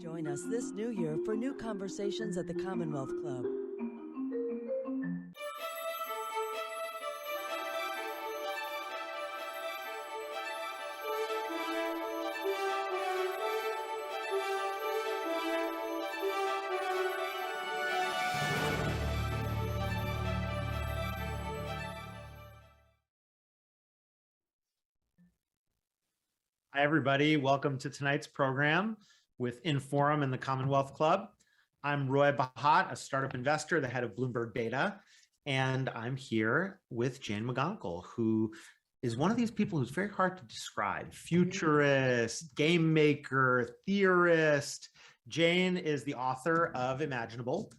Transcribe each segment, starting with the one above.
Join us this new year for new conversations at the Commonwealth Club. Hi, everybody. Welcome to tonight's program with Inforum and the Commonwealth Club. I'm Roy Bahat, a startup investor, the head of Bloomberg Beta, and I'm here with Jane McGonigal, who is one of these people who's very hard to describe. Futurist, game maker, theorist. Jane is the author of Imaginable: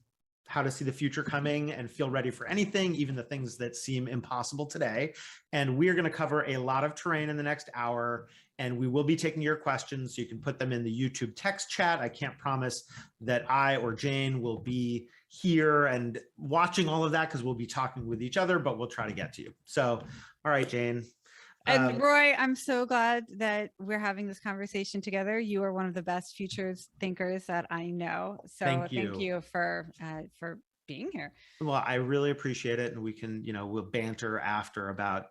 How to See the Future Coming and Feel Ready for Anything, even the things that seem impossible today. And we are going to cover a lot of terrain in the next hour, and we will be taking your questions, so you can put them in the YouTube text chat. I can't promise that I or Jane will be here and watching all of that because we'll be talking with each other, but we'll try to get to you. So, all right, Jane. And Roy, I'm so glad that we're having this conversation together. You are one of the best futures thinkers that I know. So thank you for being here. Well, I really appreciate it. And we can, we'll banter after about,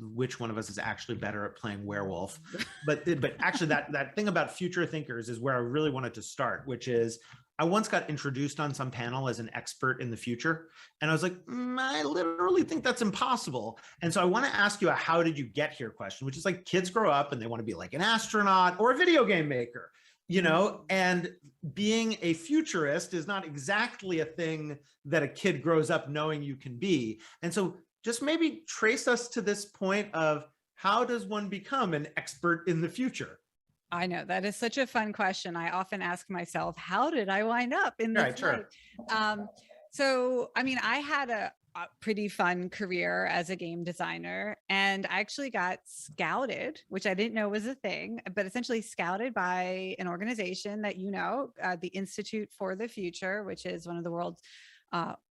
which one of us is actually better at playing werewolf. But actually that thing about future thinkers is where I really wanted to start, which is I once got introduced on some panel as an expert in the future. And I was like, I literally think that's impossible. And so I want to ask you a how did you get here question, which is like kids grow up and they want to be like an astronaut or a video game maker, and being a futurist is not exactly a thing that a kid grows up knowing you can be. And so just maybe trace us to this point of how does one become an expert in the future? I know that is such a fun question. I often ask myself, how did I wind up in this? Right, sure. So, I mean, I had a pretty fun career as a game designer, and I actually got scouted, which I didn't know was a thing, but essentially scouted by an organization that the Institute for the Future, which is one of the world's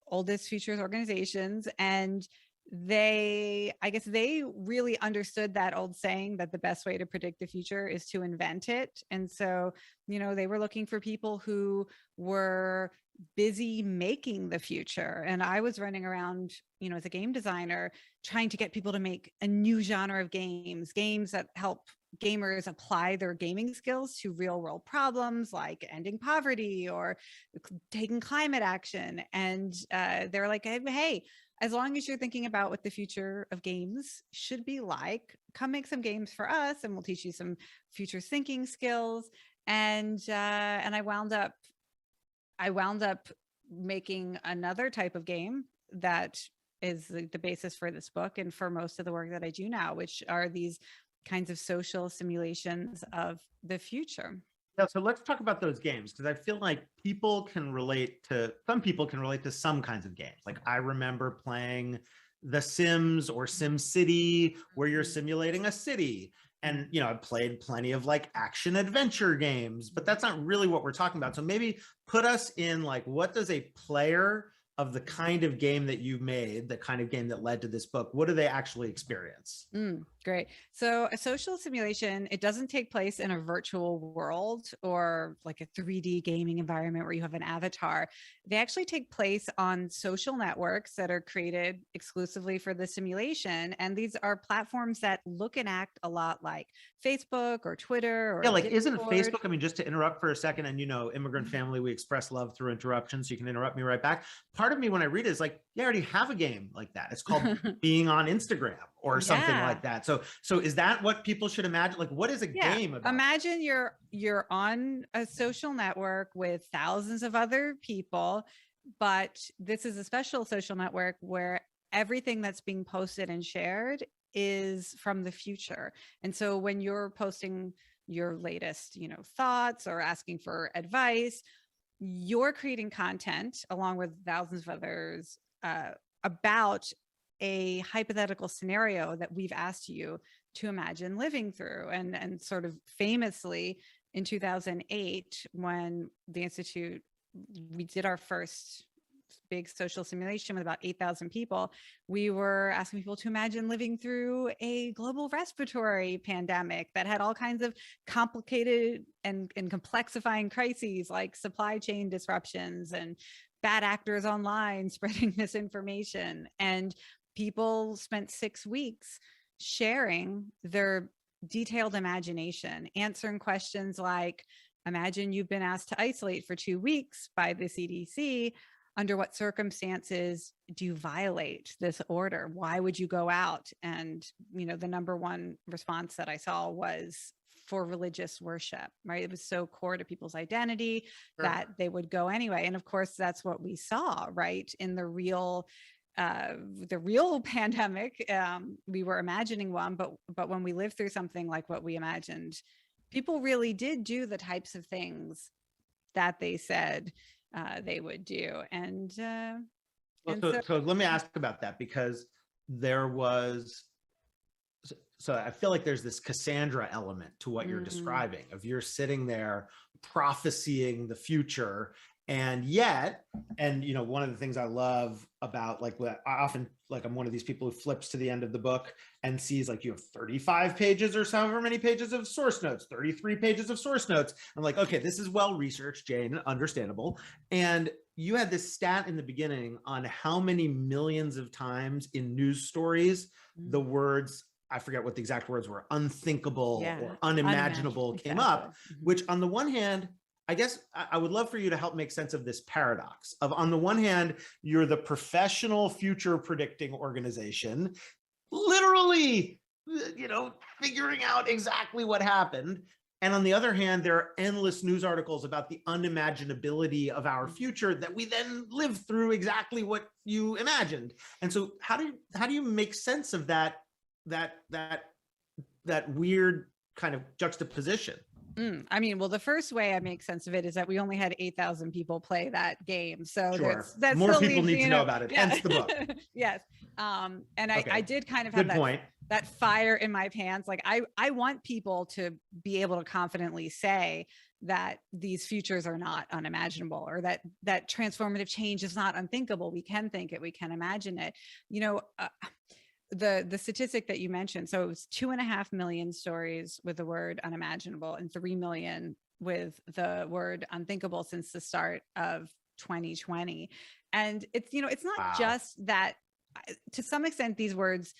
oldest futures organizations. And I guess they really understood that old saying that the best way to predict the future is to invent it. And so, they were looking for people who were busy making the future. And I was running around, as a game designer, trying to get people to make a new genre of games that help gamers apply their gaming skills to real world problems like ending poverty or taking climate action. And they're like, hey, as long as you're thinking about what the future of games should be like, come make some games for us and we'll teach you some future thinking skills. And I wound up making another type of game that is the basis for this book and for most of the work that I do now, which are these kinds of social simulations of the future. Yeah, so let's talk about those games, because I feel like some people can relate to some kinds of games. Like I remember playing The Sims or SimCity, where you're simulating a city. And, I've played plenty of like action adventure games, but that's not really what we're talking about. So maybe put us in like, what does a player of the kind of game that you made, the kind of game that led to this book, what do they actually experience? Great. So a social simulation, it doesn't take place in a virtual world or like a 3D gaming environment where you have an avatar. They actually take place on social networks that are created exclusively for the simulation. And these are platforms that look and act a lot like Facebook or Twitter. Or like, isn't Facebook, I mean, just to interrupt for a second, and immigrant family, we express love through interruption, so you can interrupt me right back. Part of me when I read it is like, I already have a game like that. It's called Being on Instagram or something like that. So is that what people should imagine? Like, what is a game about? Imagine you're on a social network with thousands of other people, but this is a special social network where everything that's being posted and shared is from the future. And so when you're posting your latest, thoughts or asking for advice, you're creating content along with thousands of others about a hypothetical scenario that we've asked you to imagine living through. And sort of famously in 2008, when the Institute, we did our first big social simulation with about 8,000 people, we were asking people to imagine living through a global respiratory pandemic that had all kinds of complicated and complexifying crises like supply chain disruptions and bad actors online spreading misinformation. And people spent 6 weeks sharing their detailed imagination, answering questions like, imagine you've been asked to isolate for 2 weeks by the CDC. Under what circumstances do you violate this order? Why would you go out? And, the number one response that I saw was for religious worship, right? It was so core to people's identity that they would go anyway. And of course, that's what we saw, right? In the real pandemic, we were imagining one, but when we lived through something like what we imagined, people really did do the types of things that they said they would do. And so let me ask about that, because there was, so I feel like there's this Cassandra element to what you're describing, of you're sitting there prophesying the future. And yet, one of the things I love about, like, what I often, like, I'm one of these people who flips to the end of the book and sees, like, you have 35 pages or however many pages of source notes, 33 pages of source notes. I'm like, okay, this is well-researched, Jane, understandable. And you had this stat in the beginning on how many millions of times in news stories, the words, I forget what the exact words were, unthinkable or unimaginable came up, which on the one hand, I guess I would love for you to help make sense of this paradox of, on the one hand, you're the professional future predicting organization, literally, figuring out exactly what happened. And on the other hand, there are endless news articles about the unimaginability of our future that we then live through exactly what you imagined. And so how do you make sense of that weird kind of juxtaposition? I mean, well, the first way I make sense of it is that we only had 8,000 people play that game. So that's more people need to know about it. Hence the book. Yes. And I did kind of have that fire in my pants. Like I want people to be able to confidently say that these futures are not unimaginable, or that transformative change is not unthinkable. We can think it, we can imagine it. The statistic that you mentioned, so it was 2.5 million stories with the word unimaginable and 3 million with the word unthinkable since the start of 2020. And it's, it's not just that, to some extent, these words,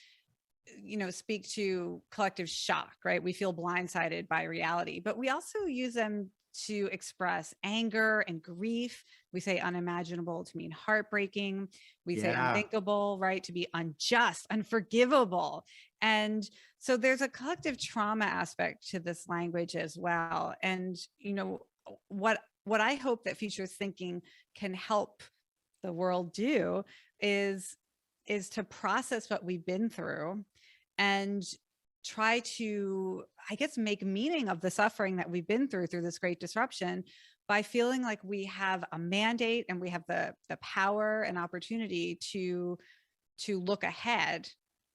speak to collective shock, right? We feel blindsided by reality, but we also use them to express anger and grief. We say unimaginable to mean heartbreaking. We say unthinkable, right, to be unjust, unforgivable. And so there's a collective trauma aspect to this language as well. And, what I hope that futures thinking can help the world do is to process what we've been through and try to, I guess, make meaning of the suffering that we've been through this great disruption by feeling like we have a mandate and we have the power and opportunity to look ahead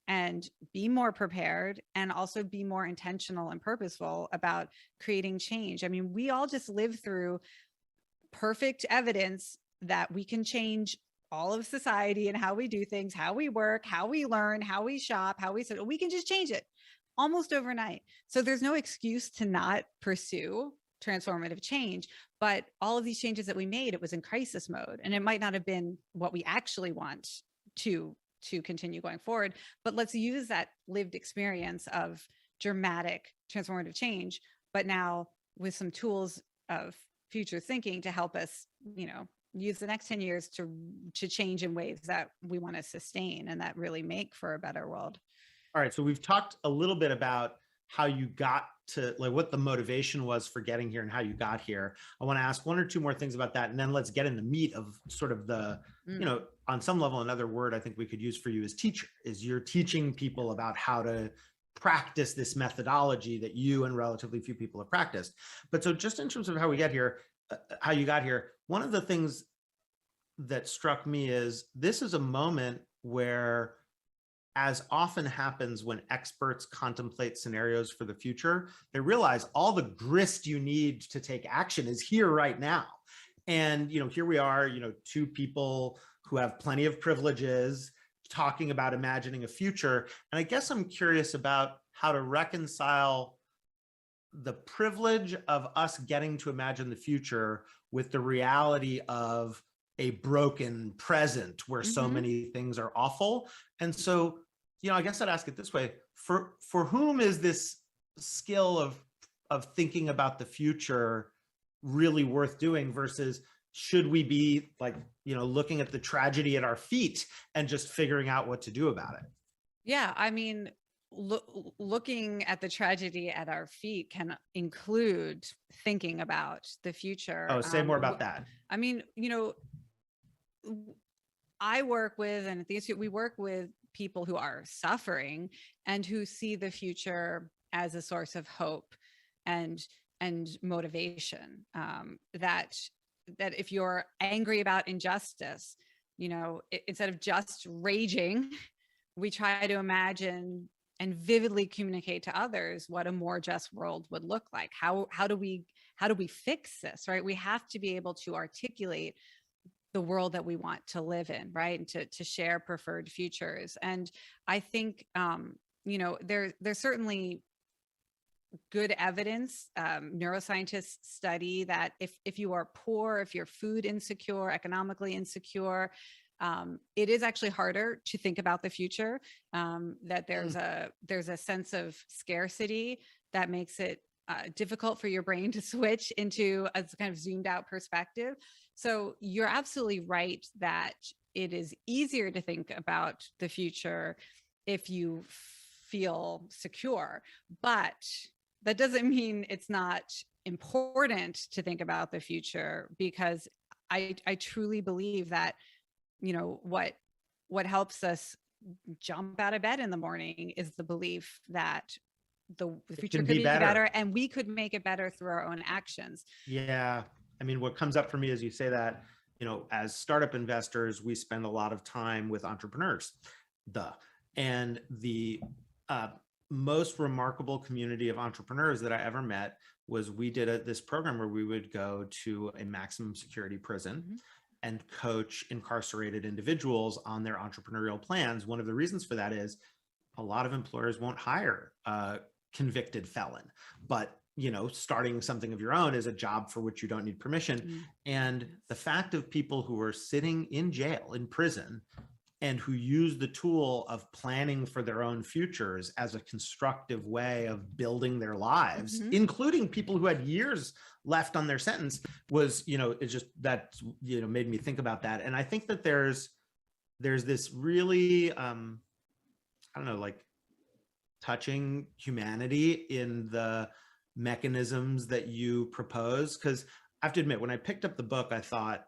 and be more prepared, and also be more intentional and purposeful about creating change. I mean, we all just live through perfect evidence that we can change all of society and how we do things, how we work, how we learn, how we shop, we can just change it almost overnight. So there's no excuse to not pursue transformative change. But all of these changes that we made, it was in crisis mode, and it might not have been what we actually want to continue going forward. But let's use that lived experience of dramatic transformative change, but now with some tools of future thinking to help us, use the next 10 years to change in ways that we want to sustain and that really make for a better world. All right. So we've talked a little bit about how you got to, like, what the motivation was for getting here and how you got here. I want to ask one or two more things about that, and then let's get in the meat of sort of the, on some level, another word I think we could use for you is teacher, is you're teaching people about how to practice this methodology that you and relatively few people have practiced. But so just in terms of how we get here, how you got here, one of the things that struck me is this is a moment where, as often happens when experts contemplate scenarios for the future, they realize all the grist you need to take action is here right now. And, here we are, two people who have plenty of privileges talking about imagining a future. And I guess I'm curious about how to reconcile the privilege of us getting to imagine the future with the reality of a broken present where so many things are awful. And so, I guess I'd ask it this way: for whom is this skill of thinking about the future really worth doing, versus should we be like, looking at the tragedy at our feet and just figuring out what to do about it? Yeah, I mean, looking at the tragedy at our feet can include thinking about the future. Oh, say more about that. I mean, I work with, and at the Institute, we work with people who are suffering and who see the future as a source of hope and motivation. That if you're angry about injustice, instead of just raging, we try to imagine and vividly communicate to others what a more just world would look like. How do we fix this, right? We have to be able to articulate the world that we want to live in, right? And to share preferred futures. And I think, there's certainly good evidence. Neuroscientists study that if you are poor, if you're food insecure, economically insecure, it is actually harder to think about the future. That there's a sense of scarcity that makes it difficult for your brain to switch into a kind of zoomed out perspective. So you're absolutely right that it is easier to think about the future if you feel secure, but that doesn't mean it's not important to think about the future, because I truly believe that, what helps us jump out of bed in the morning is the belief that the future could be better, and we could make it better through our own actions. Yeah. I mean, what comes up for me as you say that, as startup investors, we spend a lot of time with entrepreneurs. And the most remarkable community of entrepreneurs that I ever met was we did this program where we would go to a maximum security prison and coach incarcerated individuals on their entrepreneurial plans. One of the reasons for that is a lot of employers won't hire a convicted felon, but starting something of your own is a job for which you don't need permission. And the fact of people who are sitting in jail, in prison, and who use the tool of planning for their own futures as a constructive way of building their lives, including people who had years left on their sentence, was, it's just that, made me think about that. And I think that there's this really, touching humanity in the mechanisms that you propose. Because I have to admit, when I picked up the book, I thought,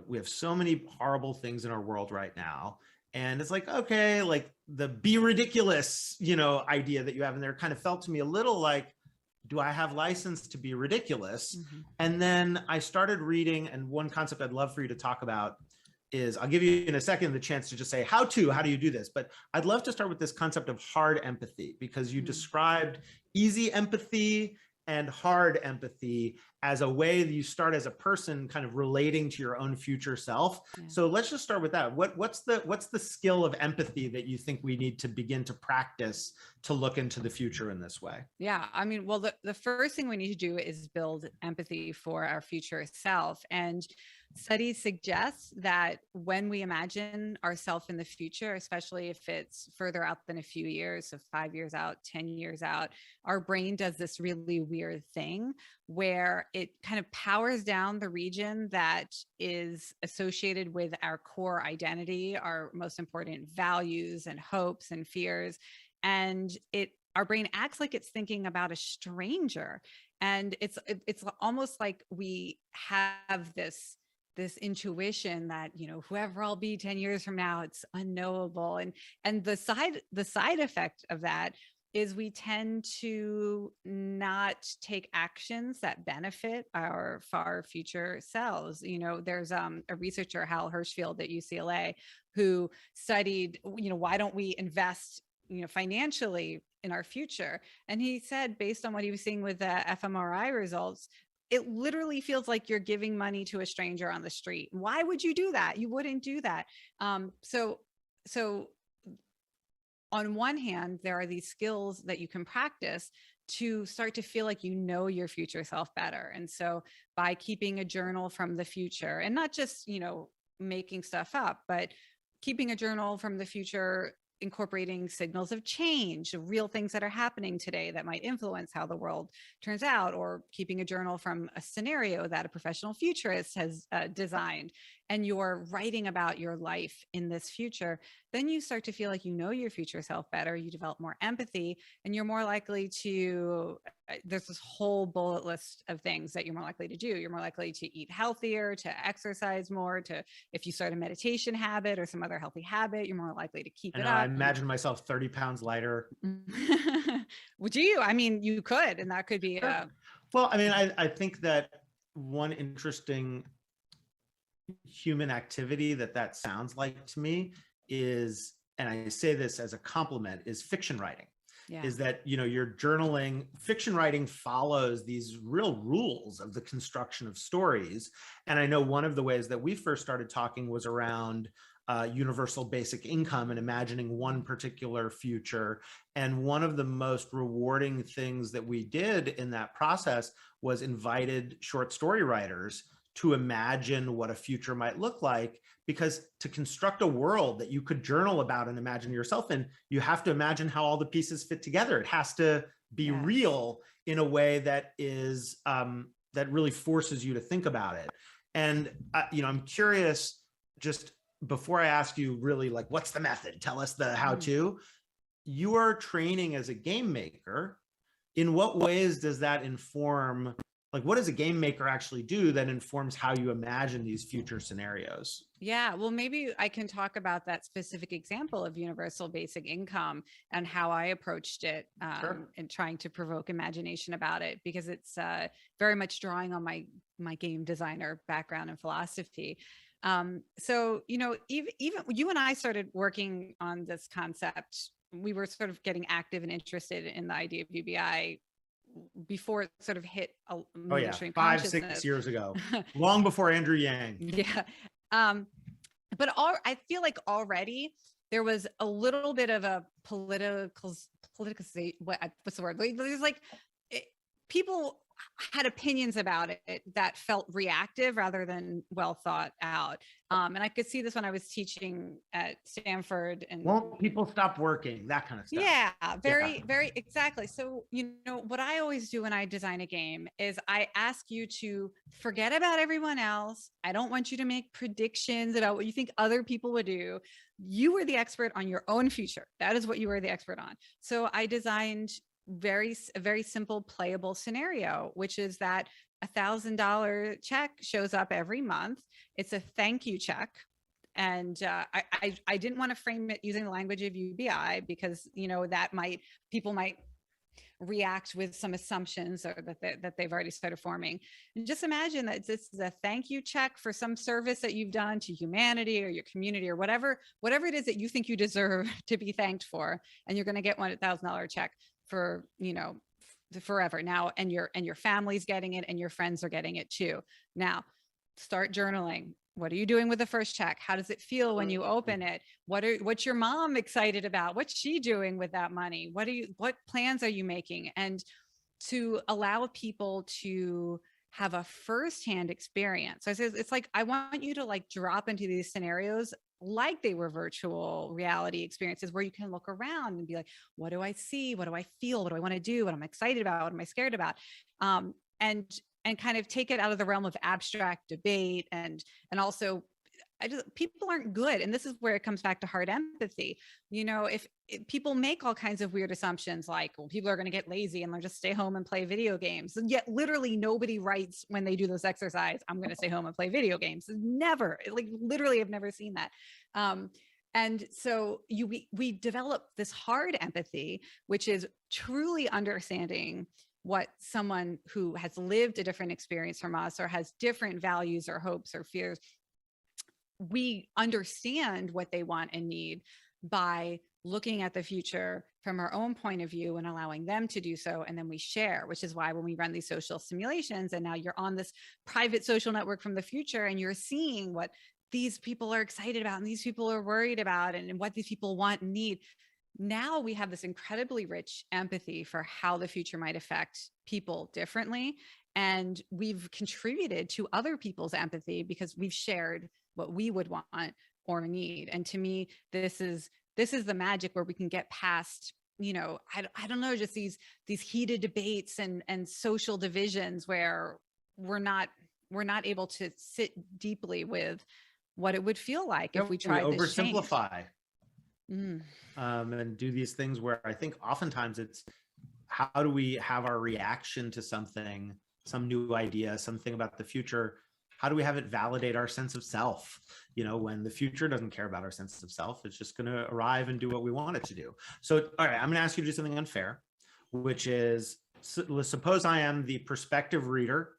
we have so many horrible things in our world right now. And it's like, okay, like the be ridiculous, idea that you have in there kind of felt to me a little like, do I have license to be ridiculous? And then I started reading, and one concept I'd love for you to talk about is, I'll give you in a second the chance to just say how do you do this, but I'd love to start with this concept of hard empathy, because you described easy empathy and hard empathy as a way that you start as a person kind of relating to your own future self. So let's just start with that. What's the skill of empathy that you think we need to begin to practice to look into the future in this way? Yeah, I mean, well, the first thing we need to do is build empathy for our future self. And studies suggest that when we imagine ourselves in the future, especially if it's further out than a few years, so 5 years out, 10 years out, our brain does this really weird thing where it kind of powers down the region that is associated with our core identity, our most important values and hopes and fears. And our brain acts like it's thinking about a stranger. And it's almost like we have this intuition that, whoever I'll be 10 years from now, it's unknowable. And the side effect of that is we tend to not take actions that benefit our far future selves. There's a researcher, Hal Hershfield at UCLA, who studied, why don't we invest financially in our future? And he said, based on what he was seeing with the fMRI results, it literally feels like you're giving money to a stranger on the street. Why would you do that? You wouldn't do that. So on one hand, there are these skills that you can practice to start to feel like you know your future self better. And so by keeping a journal from the future, and not just, making stuff up, but keeping a journal from the future, incorporating signals of change, real things that are happening today that might influence how the world turns out, or keeping a journal from a scenario that a professional futurist has designed, and you're writing about your life in this future, then you start to feel like you know your future self better. You develop more empathy, and you're more likely to, there's this whole bullet list of things that you're more likely to do. You're more likely to eat healthier, to exercise more, to, if you start a meditation habit or some other healthy habit, you're more likely to keep it up. I imagine myself 30 pounds lighter. Would you? I mean, you could, and that could be well, I mean, I think that one interesting human activity that sounds like to me is, and I say this as a compliment, is fiction writing. Yeah. Is that, you're journaling. Fiction writing follows these real rules of the construction of stories. And I know one of the ways that we first started talking was around universal basic income and imagining one particular future. And one of the most rewarding things that we did in that process was invited short story writers to imagine what a future might look like, because to construct a world that you could journal about and imagine yourself in, you have to imagine how all the pieces fit together. It has to be real in a way that is that really forces you to think about it. And I'm curious, just before I ask you really, like, what's the method? Tell us the how-to. You are training as a game maker. In what ways does that inform, like, what does a game maker actually do that informs how you imagine these future scenarios? Yeah, well, maybe I can talk about that specific example of universal basic income and how I approached it, and trying to provoke imagination about it, because it's very much drawing on my game designer background and philosophy. So, even you and I started working on this concept, we were sort of getting active and interested in the idea of UBI before it sort of hit a mainstream 5-6 years ago, long before Andrew Yang. Yeah. But I feel like already there was a little bit of a political, what's the word? There's like, people had opinions about it that felt reactive rather than well thought out. And I could see this when I was teaching at Stanford. And won't people stop working? That kind of stuff. Yeah, very exactly. So, what I always do when I design a game is I ask you to forget about everyone else. I don't want you to make predictions about what you think other people would do. You are the expert on your own future. That is what you are the expert on. So I designed a very simple playable scenario, which is that $1,000 check shows up every month. It's a thank you check. And I didn't want to frame it using the language of UBI because, people might react with some assumptions or that they've already started forming. And just imagine that this is a thank you check for some service that you've done to humanity or your community or whatever it is that you think you deserve to be thanked for. And you're going to get $1,000 check for, forever now, and your family's getting it and your friends are getting it too. Now start journaling. What are you doing with the first check? How does it feel when you open it? What's your mom excited about? What's she doing with that money? What plans are you making? And to allow people to have a firsthand experience. So it's like, I want you to drop into these scenarios like they were virtual reality experiences where you can look around and be like, what do I see? What do I feel? What do I want to do? What am I excited about? What am I scared about? And kind of take it out of the realm of abstract debate. And also people aren't good. And this is where it comes back to hard empathy. If people make all kinds of weird assumptions, like, well, people are going to get lazy and they'll just stay home and play video games. And yet literally nobody writes when they do this exercise, I'm going to stay home and play video games. Never, literally I've never seen that. And so we develop this hard empathy, which is truly understanding what someone who has lived a different experience from us or has different values or hopes or fears, we understand what they want and need by looking at the future from our own point of view and allowing them to do so. And then we share, which is why when we run these social simulations and now you're on this private social network from the future and you're seeing what these people are excited about and these people are worried about and what these people want and need. Now we have this incredibly rich empathy for how the future might affect people differently. And we've contributed to other people's empathy because we've shared what we would want or need. And to me, this is the magic where we can get past, I don't know, just these heated debates and social divisions where we're not able to sit deeply with what it would feel like if we tried to oversimplify and do these things where I think oftentimes it's how do we have our reaction to something, some new idea, something about the future? How do we have it validate our sense of self? When the future doesn't care about our sense of self, it's just going to arrive and do what we want it to do. So, all right, I'm going to ask you to do something unfair, which is suppose I am the prospective reader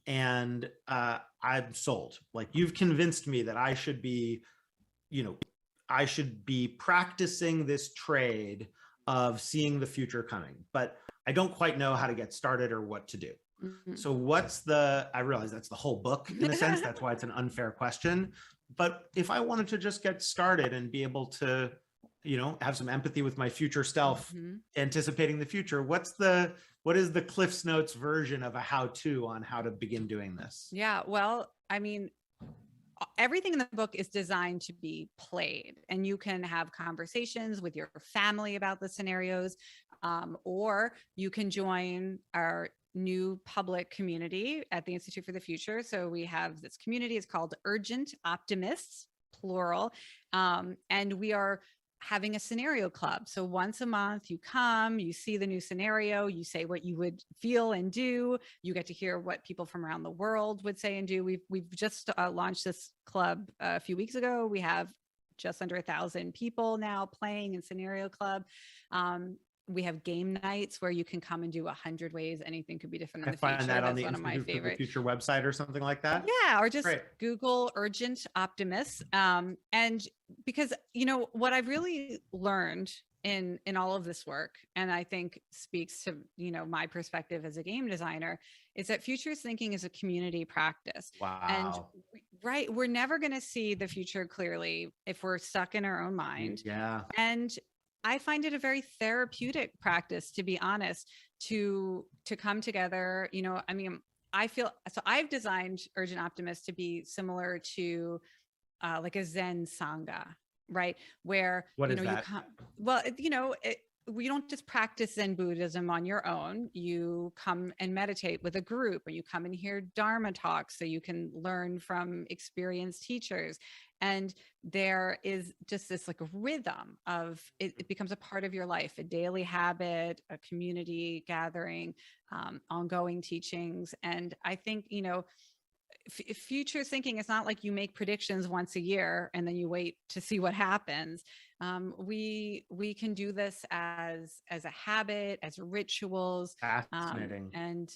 and I'm sold. Like you've convinced me that I should be, practicing this trade of seeing the future coming, but I don't quite know how to get started or what to do. So I realize that's the whole book in a sense, that's why it's an unfair question. But if I wanted to just get started and be able to, have some empathy with my future self, anticipating the future, what is the Cliff's Notes version of a how-to on how to begin doing this? Yeah, well, I mean, everything in the book is designed to be played, and you can have conversations with your family about the scenarios, or you can join our new public community at the Institute for the Future. So we have this community, it's called Urgent Optimists, plural. And we are having a scenario club. So once a month you come, you see the new scenario, you say what you would feel and do. You get to hear what people from around the world would say and do. We've just launched this club a few weeks ago. We have just under 1,000 people now playing in Scenario Club. We have game nights where you can come and do 100 ways anything could be different in the future. I find that on the one of my favorite Future website or something like that. Yeah, or just Google Urgent Optimists. And because what I've really learned in all of this work, and I think speaks to my perspective as a game designer, is that futures thinking is a community practice. Wow. And we're never going to see the future clearly if we're stuck in our own mind. Yeah. And I find it a very therapeutic practice, to be honest, to come together. I feel so. I've designed Urgent Optimist to be similar to like a Zen Sangha, right? Where what is that? We don't just practice Zen Buddhism on your own. You come and meditate with a group, or you come and hear Dharma talks so you can learn from experienced teachers. And there is just this like a rhythm of it becomes a part of your life, a daily habit, a community gathering, ongoing teachings. And I think, future thinking is not like you make predictions once a year and then you wait to see what happens. We can do this as a habit, as rituals. Fascinating. And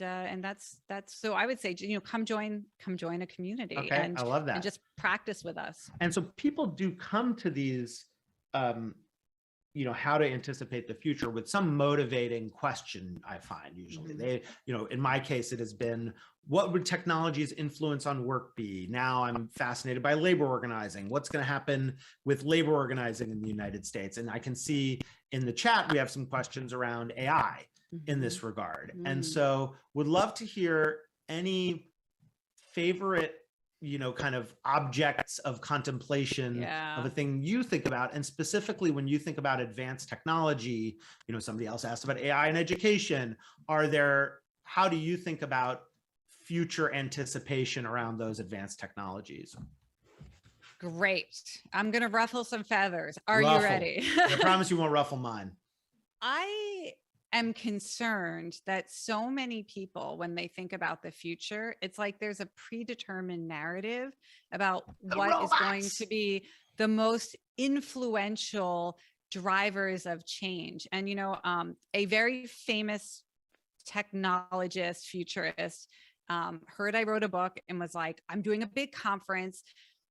that's so I would say, come join a community. Okay, and I love that. And just practice with us. And so people do come to these how to anticipate the future with some motivating question. I find usually they, in my case, it has been, what would technology's influence on work be? Now I'm fascinated by labor organizing. What's going to happen with labor organizing in the United States? And I can see in the chat, we have some questions around AI in this regard. And so would love to hear any favorite kind of objects of contemplation of a thing you think about. And specifically when you think about advanced technology, somebody else asked about AI and education. How do you think about future anticipation around those advanced technologies? Great. I'm going to ruffle some feathers. Are you ready? I promise you won't ruffle mine. I am concerned that so many people, when they think about the future, it's like there's a predetermined narrative about what is going to be the most influential drivers of change. And, a very famous technologist, futurist, heard I wrote a book and was like, I'm doing a big conference.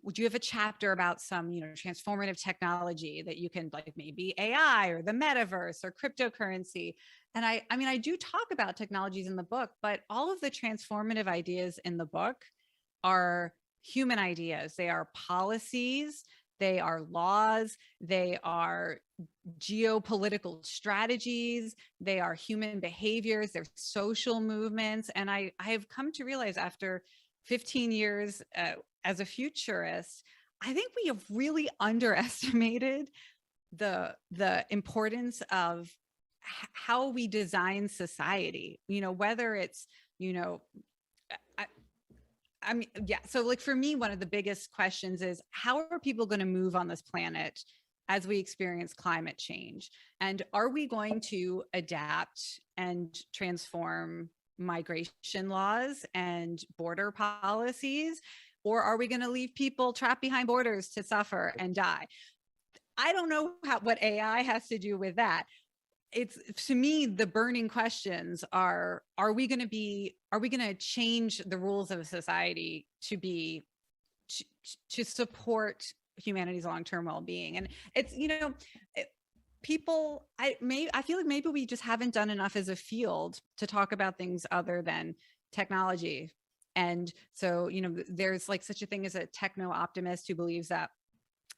would you have a chapter about some, transformative technology that you can, like maybe AI or the metaverse or cryptocurrency? And I mean, I do talk about technologies in the book, but all of the transformative ideas in the book are human ideas. They are policies, they are laws, they are geopolitical strategies, they are human behaviors, they're social movements. And I have come to realize after 15 years as a futurist, I think we have really underestimated the importance of how we design society, whether it's, I mean, yeah. So like for me, one of the biggest questions is how are people going to move on this planet as we experience climate change? And are we going to adapt and transform migration laws and border policies? Or are we going to leave people trapped behind borders to suffer and die? I don't know what AI has to do with that. It's, to me, the burning questions are we going to change the rules of society to support humanity's long-term well-being? And it's, people, I feel like maybe we just haven't done enough as a field to talk about things other than technology. And so, there's like such a thing as a techno-optimist who believes that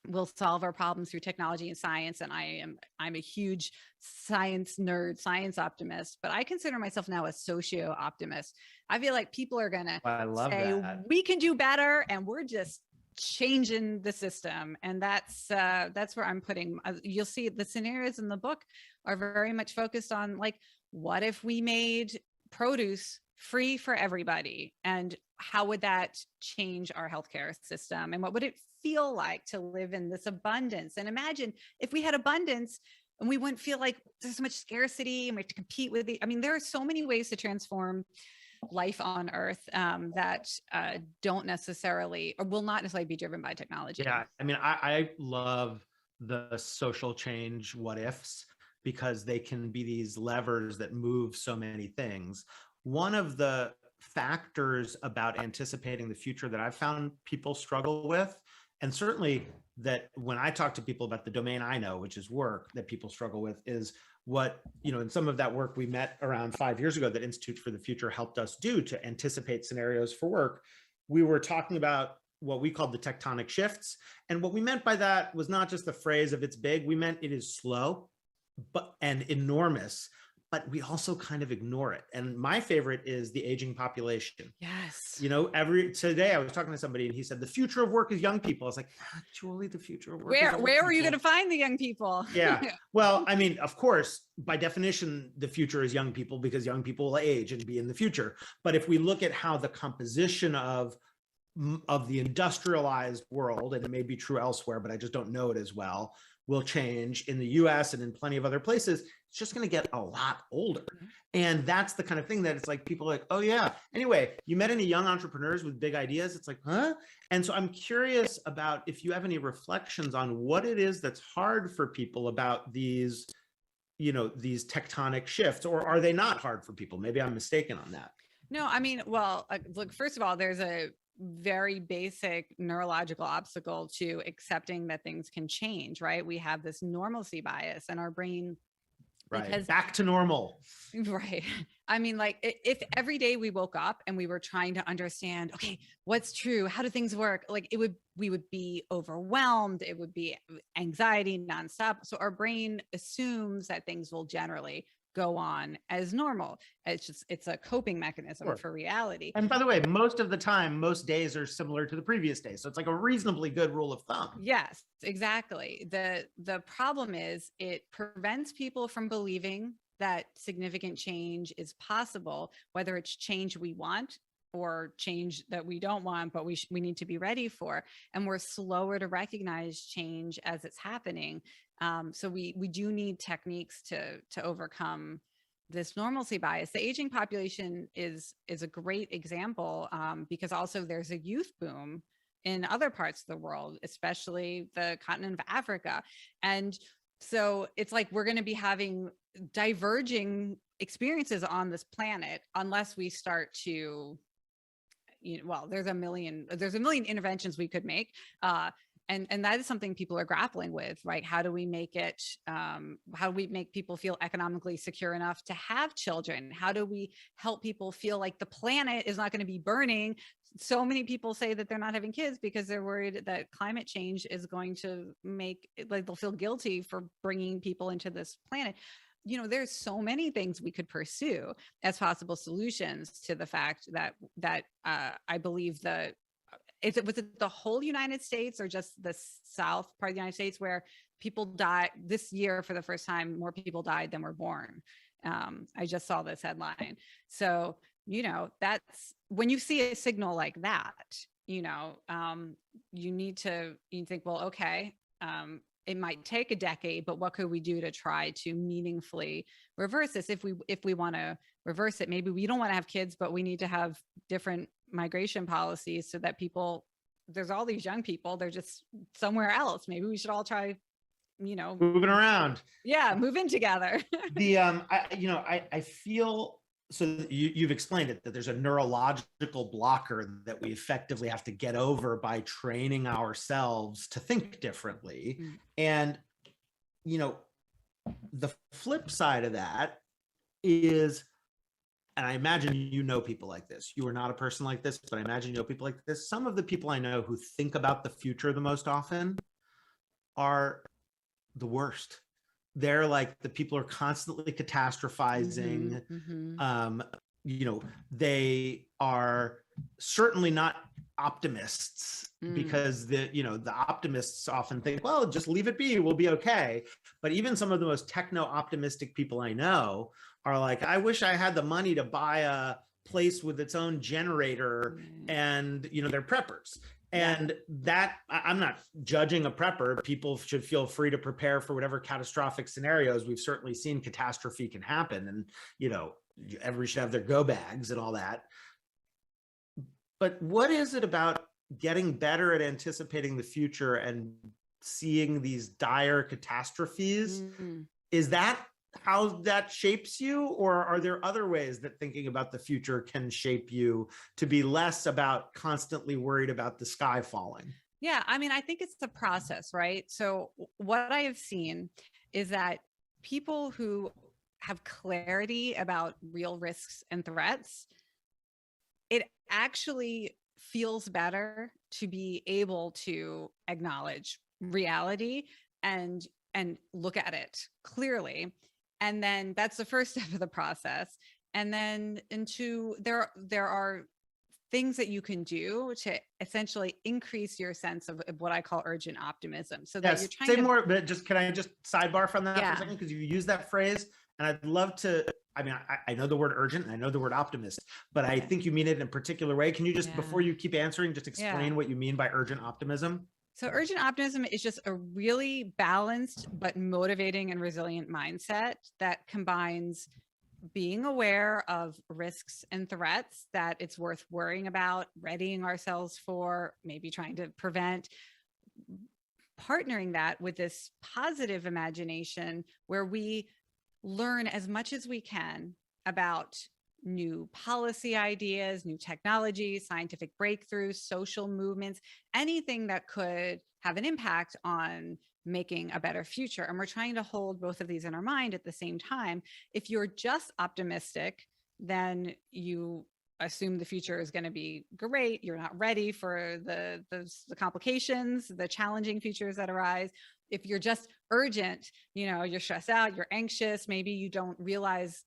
we'll solve our problems through technology and science. And I'm a huge science nerd, science optimist, but I consider myself now a socio-optimist. I feel like people are going to say that we can do better and we're just changing the system. And that's where I'm putting, you'll see the scenarios in the book are very much focused on like, what if we made produce free for everybody? And how would that change our healthcare system? And what would it feel like to live in this abundance? And imagine if we had abundance and we wouldn't feel like there's so much scarcity and we have to compete with I mean, there are so many ways to transform life on Earth that don't necessarily or will not necessarily be driven by technology. Yeah, I mean, I love the social change what ifs because they can be these levers that move so many things. One of the factors about anticipating the future that I've found people struggle with, and certainly that when I talk to people about the domain I know, which is work, that people struggle with is what, in some of that work we met around 5 years ago that Institute for the Future helped us do to anticipate scenarios for work. We were talking about what we called the tectonic shifts. And what we meant by that was not just the phrase of it's big, we meant it is slow and enormous, but we also kind of ignore it. And my favorite is the aging population. Yes. Today I was talking to somebody and he said, the future of work is young people. I was like, Julie, the future of work where are you going to find the young people? Yeah. Well, I mean, of course, by definition, the future is young people because young people will age and be in the future. But if we look at how the composition of the industrialized world, and it may be true elsewhere, but I just don't know it as well, will change in the US and in plenty of other places, it's just going to get a lot older. And that's the kind of thing that it's like, people are like, oh yeah. Anyway, you met any young entrepreneurs with big ideas? It's like, huh? And so I'm curious about if you have any reflections on what it is that's hard for people about these, these tectonic shifts, or are they not hard for people? Maybe I'm mistaken on that. No, I mean, well, look, first of all, there's a very basic neurological obstacle to accepting that things can change, right? We have this normalcy bias in our brain. Right. Back to normal. Right. I mean, like if every day we woke up and we were trying to understand, okay, what's true? How do things work? Like we would be overwhelmed. It would be anxiety nonstop. So our brain assumes that things will generally go on as normal. It's a coping mechanism for reality. And by the way, most of the time, most days are similar to the previous day. So it's like a reasonably good rule of thumb. Yes, exactly. The problem is it prevents people from believing that significant change is possible, whether it's change we want or change that we don't want, but we need to be ready for. And we're slower to recognize change as it's happening. So we do need techniques to overcome this normalcy bias. The aging population is a great example because also there's a youth boom in other parts of the world, especially the continent of Africa. And so it's like we're going to be having diverging experiences on this planet unless we start to well, there's a million interventions we could make. And that is something people are grappling with, right? How do we make it, how do we make people feel economically secure enough to have children? How do we help people feel like the planet is not going to be burning? So many people say that they're not having kids because they're worried that climate change is going to make, like, they'll feel guilty for bringing people into this planet. There's so many things we could pursue as possible solutions to the fact that I believe that was it the whole United States or just the South part of the United States where people died this year for the first time, more people died than were born. I just saw this headline. So, that's when you see a signal like that, you think, well, okay, it might take a decade, but what could we do to try to meaningfully reverse this? If we want to reverse it, maybe we don't want to have kids, but we need to have different migration policies so that there's all these young people, they're just somewhere else. Maybe we should all try, moving around. Yeah, move in together. I feel, so you've explained it, that there's a neurological blocker that we effectively have to get over by training ourselves to think differently. And, the flip side of that is, and I imagine people like this. You are not a person like this, but I imagine people like this. Some of the people I know who think about the future the most often are the worst. They're like the people who are constantly catastrophizing. They are certainly not optimists because the optimists often think, well, just leave it be, we'll be okay. But even some of the most techno-optimistic people I know are like, I wish I had the money to buy a place with its own generator, and they're preppers. And that, I'm not judging a prepper. People should feel free to prepare for whatever catastrophic scenarios. We've certainly seen catastrophe can happen, and everybody should have their go bags and all that. But what is it about getting better at anticipating the future and seeing these dire catastrophes? Is that how that shapes you, or are there other ways that thinking about the future can shape you to be less about constantly worried about the sky falling? Yeah, I think it's the process, right? So what I have seen is that people who have clarity about real risks and threats, it actually feels better to be able to acknowledge reality and look at it clearly. And then that's the first step of the process. And then there are things that you can do to essentially increase your sense of what I call urgent optimism. So that you're trying to more, but can I just sidebar from that for a second? Because you use that phrase, and I'd love to, I know the word urgent and I know the word optimist, but I think you mean it in a particular way. Can you just, before you keep answering, just explain what you mean by urgent optimism? So urgent optimism is just a really balanced but motivating and resilient mindset that combines being aware of risks and threats that it's worth worrying about, readying ourselves for, maybe trying to prevent, partnering that with this positive imagination where we learn as much as we can about new policy ideas, new technologies, scientific breakthroughs, social movements, anything that could have an impact on making a better future. And we're trying to hold both of these in our mind at the same time. If you're just optimistic, then you assume the future is going to be great. You're not ready for the complications, the challenging futures that arise. If you're just urgent, you're stressed out, you're anxious, maybe you don't realize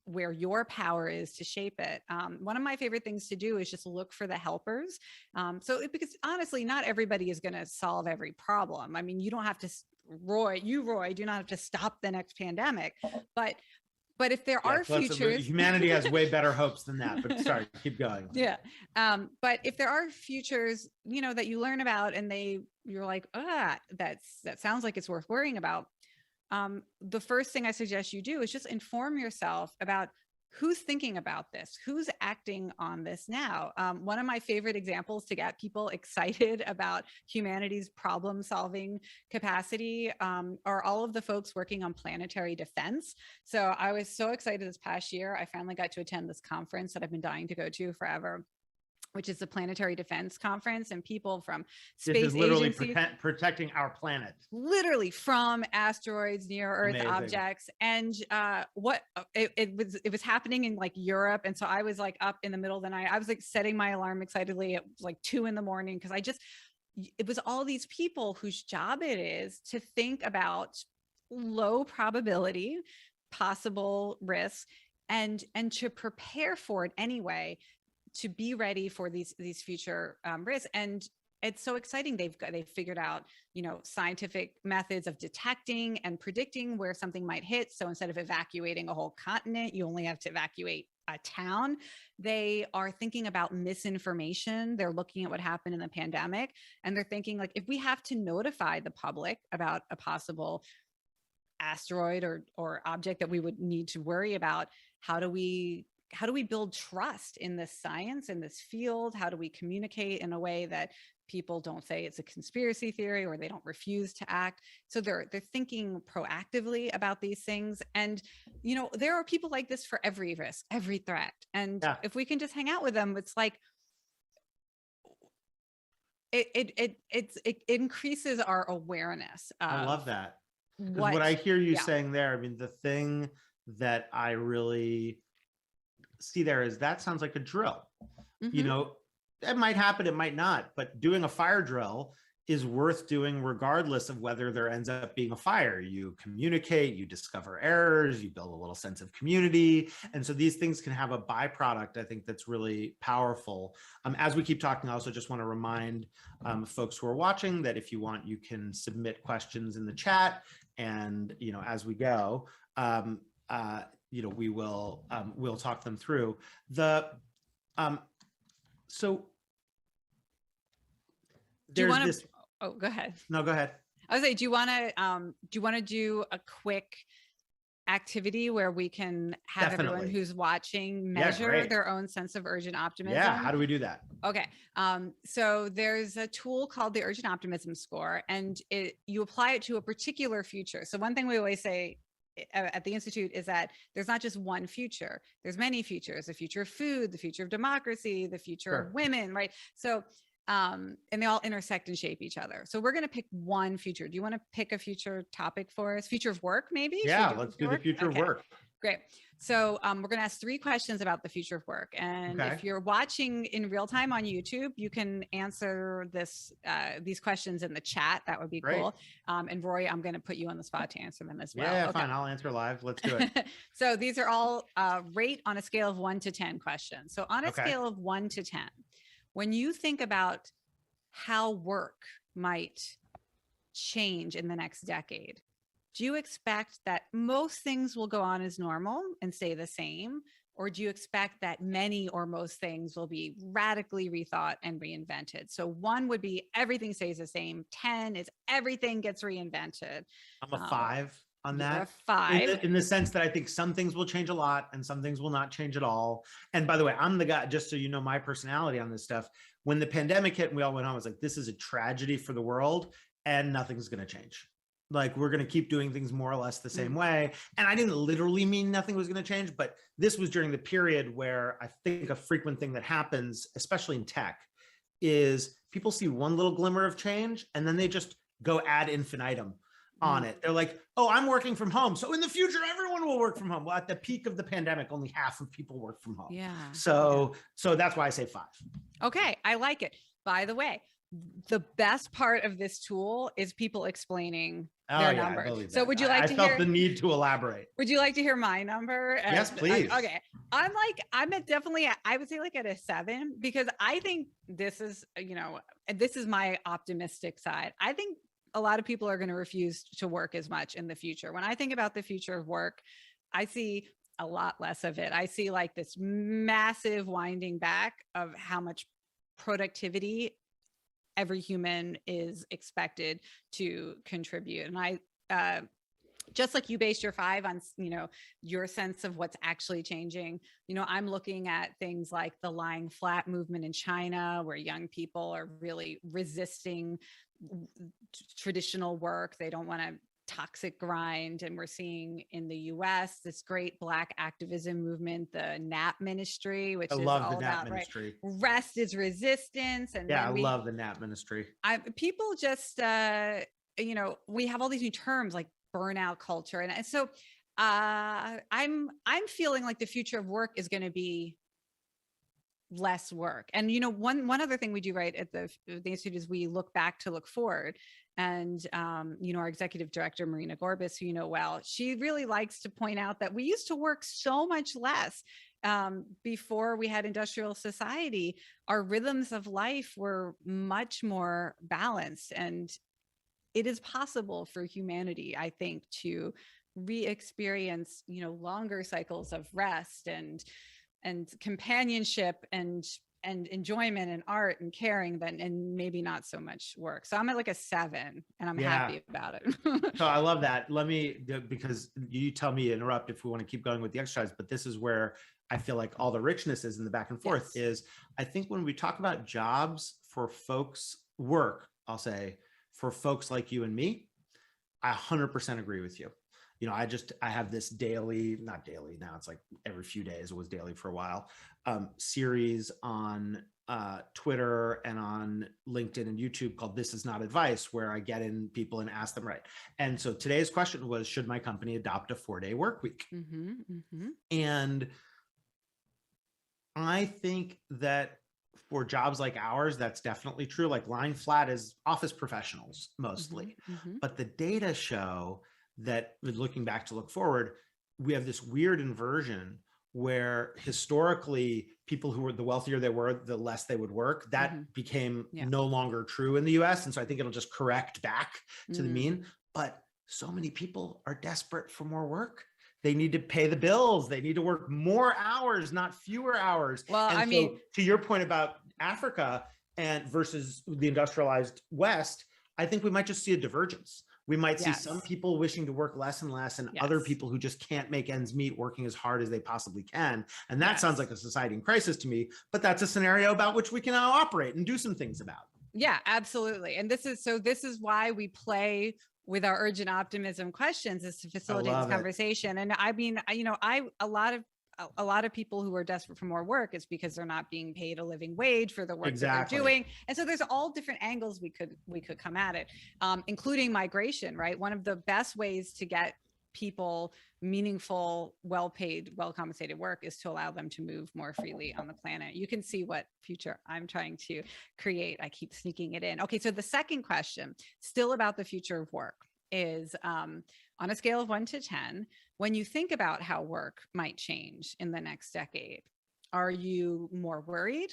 where your power is to shape it. One of my favorite things to do is just look for the helpers. Because honestly, not everybody is going to solve every problem. You don't have to, Roy, do not have to stop the next pandemic, but if there are futures, humanity has way better hopes than that, but sorry, keep going. Yeah. But if there are futures, that you learn about and you're like, that sounds like it's worth worrying about. The first thing I suggest you do is just inform yourself about who's thinking about this, who's acting on this now. One of my favorite examples to get people excited about humanity's problem-solving capacity are all of the folks working on planetary defense. So I was so excited this past year. I finally got to attend this conference that I've been dying to go to forever. which is the Planetary Defense Conference, and people from This space is literally agencies, protecting our planet. literally from asteroids, near Earth Amazing. objects. And it was happening in like Europe. And so I was like up in the middle of the night. I was like setting my alarm excitedly at like 2 a.m. because it was all these people whose job it is to think about low probability possible risks and to prepare for it anyway, to be ready for these future risks. And it's so exciting. They've figured out, scientific methods of detecting and predicting where something might hit. So instead of evacuating a whole continent, you only have to evacuate a town. They are thinking about misinformation. They're looking at what happened in the pandemic, and they're thinking like, if we have to notify the public about a possible asteroid or object that we would need to worry about, how do we build trust in this science, in this field? How do we communicate in a way that people don't say it's a conspiracy theory or they don't refuse to act? So they're thinking proactively about these things. And, there are people like this for every risk, every threat. And if we can just hang out with them, it's like, it increases our awareness. I love that. What I hear you saying there, I mean, the thing that I really see there is that sounds like a drill. Mm-hmm. It might happen, it might not, but doing a fire drill is worth doing regardless of whether there ends up being a fire. You communicate, you discover errors, you build a little sense of community. And so these things can have a byproduct, I think, that's really powerful. As we keep talking, I also just want to remind folks who are watching that if you want, you can submit questions in the chat. And, as we go, we'll talk them through. So there's this. Oh, go ahead. No, go ahead. I was like, do you want to do a quick activity where we can have everyone who's watching measure their own sense of urgent optimism? Yeah. How do we do that? Okay. So there's a tool called the Urgent Optimism Score, and you apply it to a particular future. So one thing we always say at the Institute is that there's not just one future, there's many futures: the future of food, the future of democracy, the future of women, right? So and they all intersect and shape each other. So we're going to pick one future. Do you want to pick a future topic for us? Future of work, maybe? Yeah, let's do the future of work. Great. So we're going to ask 3 questions about the future of work. And if you're watching in real time on YouTube, you can answer these questions in the chat. That would be cool. And Roy, I'm going to put you on the spot to answer them as well. Yeah, fine. I'll answer live. Let's do it. So these are all rate on a scale of 1 to 10 questions. So on a scale of 1 to 10, when you think about how work might change in the next decade, do you expect that most things will go on as normal and stay the same? Or do you expect that many or most things will be radically rethought and reinvented? So 1 would be everything stays the same. 10 is everything gets reinvented. I'm a 5 on that. A 5. In the sense that I think some things will change a lot and some things will not change at all. And by the way, I'm the guy, just so you know my personality on this stuff. When the pandemic hit and we all went home, I was like, this is a tragedy for the world and nothing's going to change. Like, we're going to keep doing things more or less the same way. And I didn't literally mean nothing was going to change, but this was during the period where I think a frequent thing that happens, especially in tech, is people see one little glimmer of change and then they just go ad infinitum on it. They're like, oh, I'm working from home, so in the future, everyone will work from home. Well, at the peak of the pandemic, only half of people work from home. Yeah. So that's why I say 5. Okay. I like it. By the way, the best part of this tool is people explaining their numbers. So would you like to hear? I felt the need to elaborate. Would you like to hear my number? Yes, please. Okay. I'm at definitely, I would say like at a 7, because I think this is, this is my optimistic side. I think a lot of people are going to refuse to work as much in the future. When I think about the future of work, I see a lot less of it. I see like this massive winding back of how much productivity every human is expected to contribute. And I, just like you based your 5 on, your sense of what's actually changing, I'm looking at things like the lying flat movement in China, where young people are really resisting traditional work. They don't want to toxic grind. And we're seeing in the US this great Black activism movement, the NAP ministry, which I is love all the NAP about ministry. right, rest is resistance. And yeah, I love the NAP ministry. People just we have all these new terms like burnout culture, and so I'm feeling like the future of work is going to be less work. And one other thing we do right at the institute is we look back to look forward. And our executive director Marina Gorbis, who you know well, she really likes to point out that we used to work so much less before we had industrial society. Our rhythms of life were much more balanced, and it is possible for humanity, I think, to re-experience longer cycles of rest and companionship and enjoyment and art and caring and maybe not so much work. So I'm at like a 7 and I'm happy about it. So I love that. Because you tell me to interrupt if we want to keep going with the exercise, but this is where I feel like all the richness is in the back and forth. Yes. Is I think when we talk about jobs for folks, work, I'll say for folks like you and me, I 100% agree with you. I have this daily, not daily now, it's like every few days, it was daily for a while, series on Twitter and on LinkedIn and YouTube called This Is Not Advice, where I get in people and ask them, right. And so today's question was, should my company adopt a 4-day work week? Mm-hmm, mm-hmm. And I think that for jobs like ours, that's definitely true. Like lying flat is office professionals mostly, mm-hmm, mm-hmm. But the data show that, looking back to look forward, we have this weird inversion where historically people who were, the wealthier they were, the less they would work. That mm-hmm. became no longer true in the US. And so I think it'll just correct back to the mean. But so many people are desperate for more work. They need to pay the bills. They need to work more hours, not fewer hours. Well, and so to your point about Africa and versus the industrialized West, I think we might just see a divergence. We might see some people wishing to work less and less, and other people who just can't make ends meet working as hard as they possibly can. And that sounds like a society in crisis to me, but that's a scenario about which we can now operate and do some things about. Yeah, absolutely. And this is why we play with our urgent optimism questions, is to facilitate this conversation. And I mean, a lot of people who are desperate for more work is because they're not being paid a living wage for the work that they're doing. And so there's all different angles we could come at it, including migration, right? One of the best ways to get people meaningful, well-paid, well-compensated work is to allow them to move more freely on the planet. You can see what future I'm trying to create. I keep sneaking it in. Okay, so the second question, still about the future of work, is on a scale of 1 to 10, when you think about how work might change in the next decade, are you more worried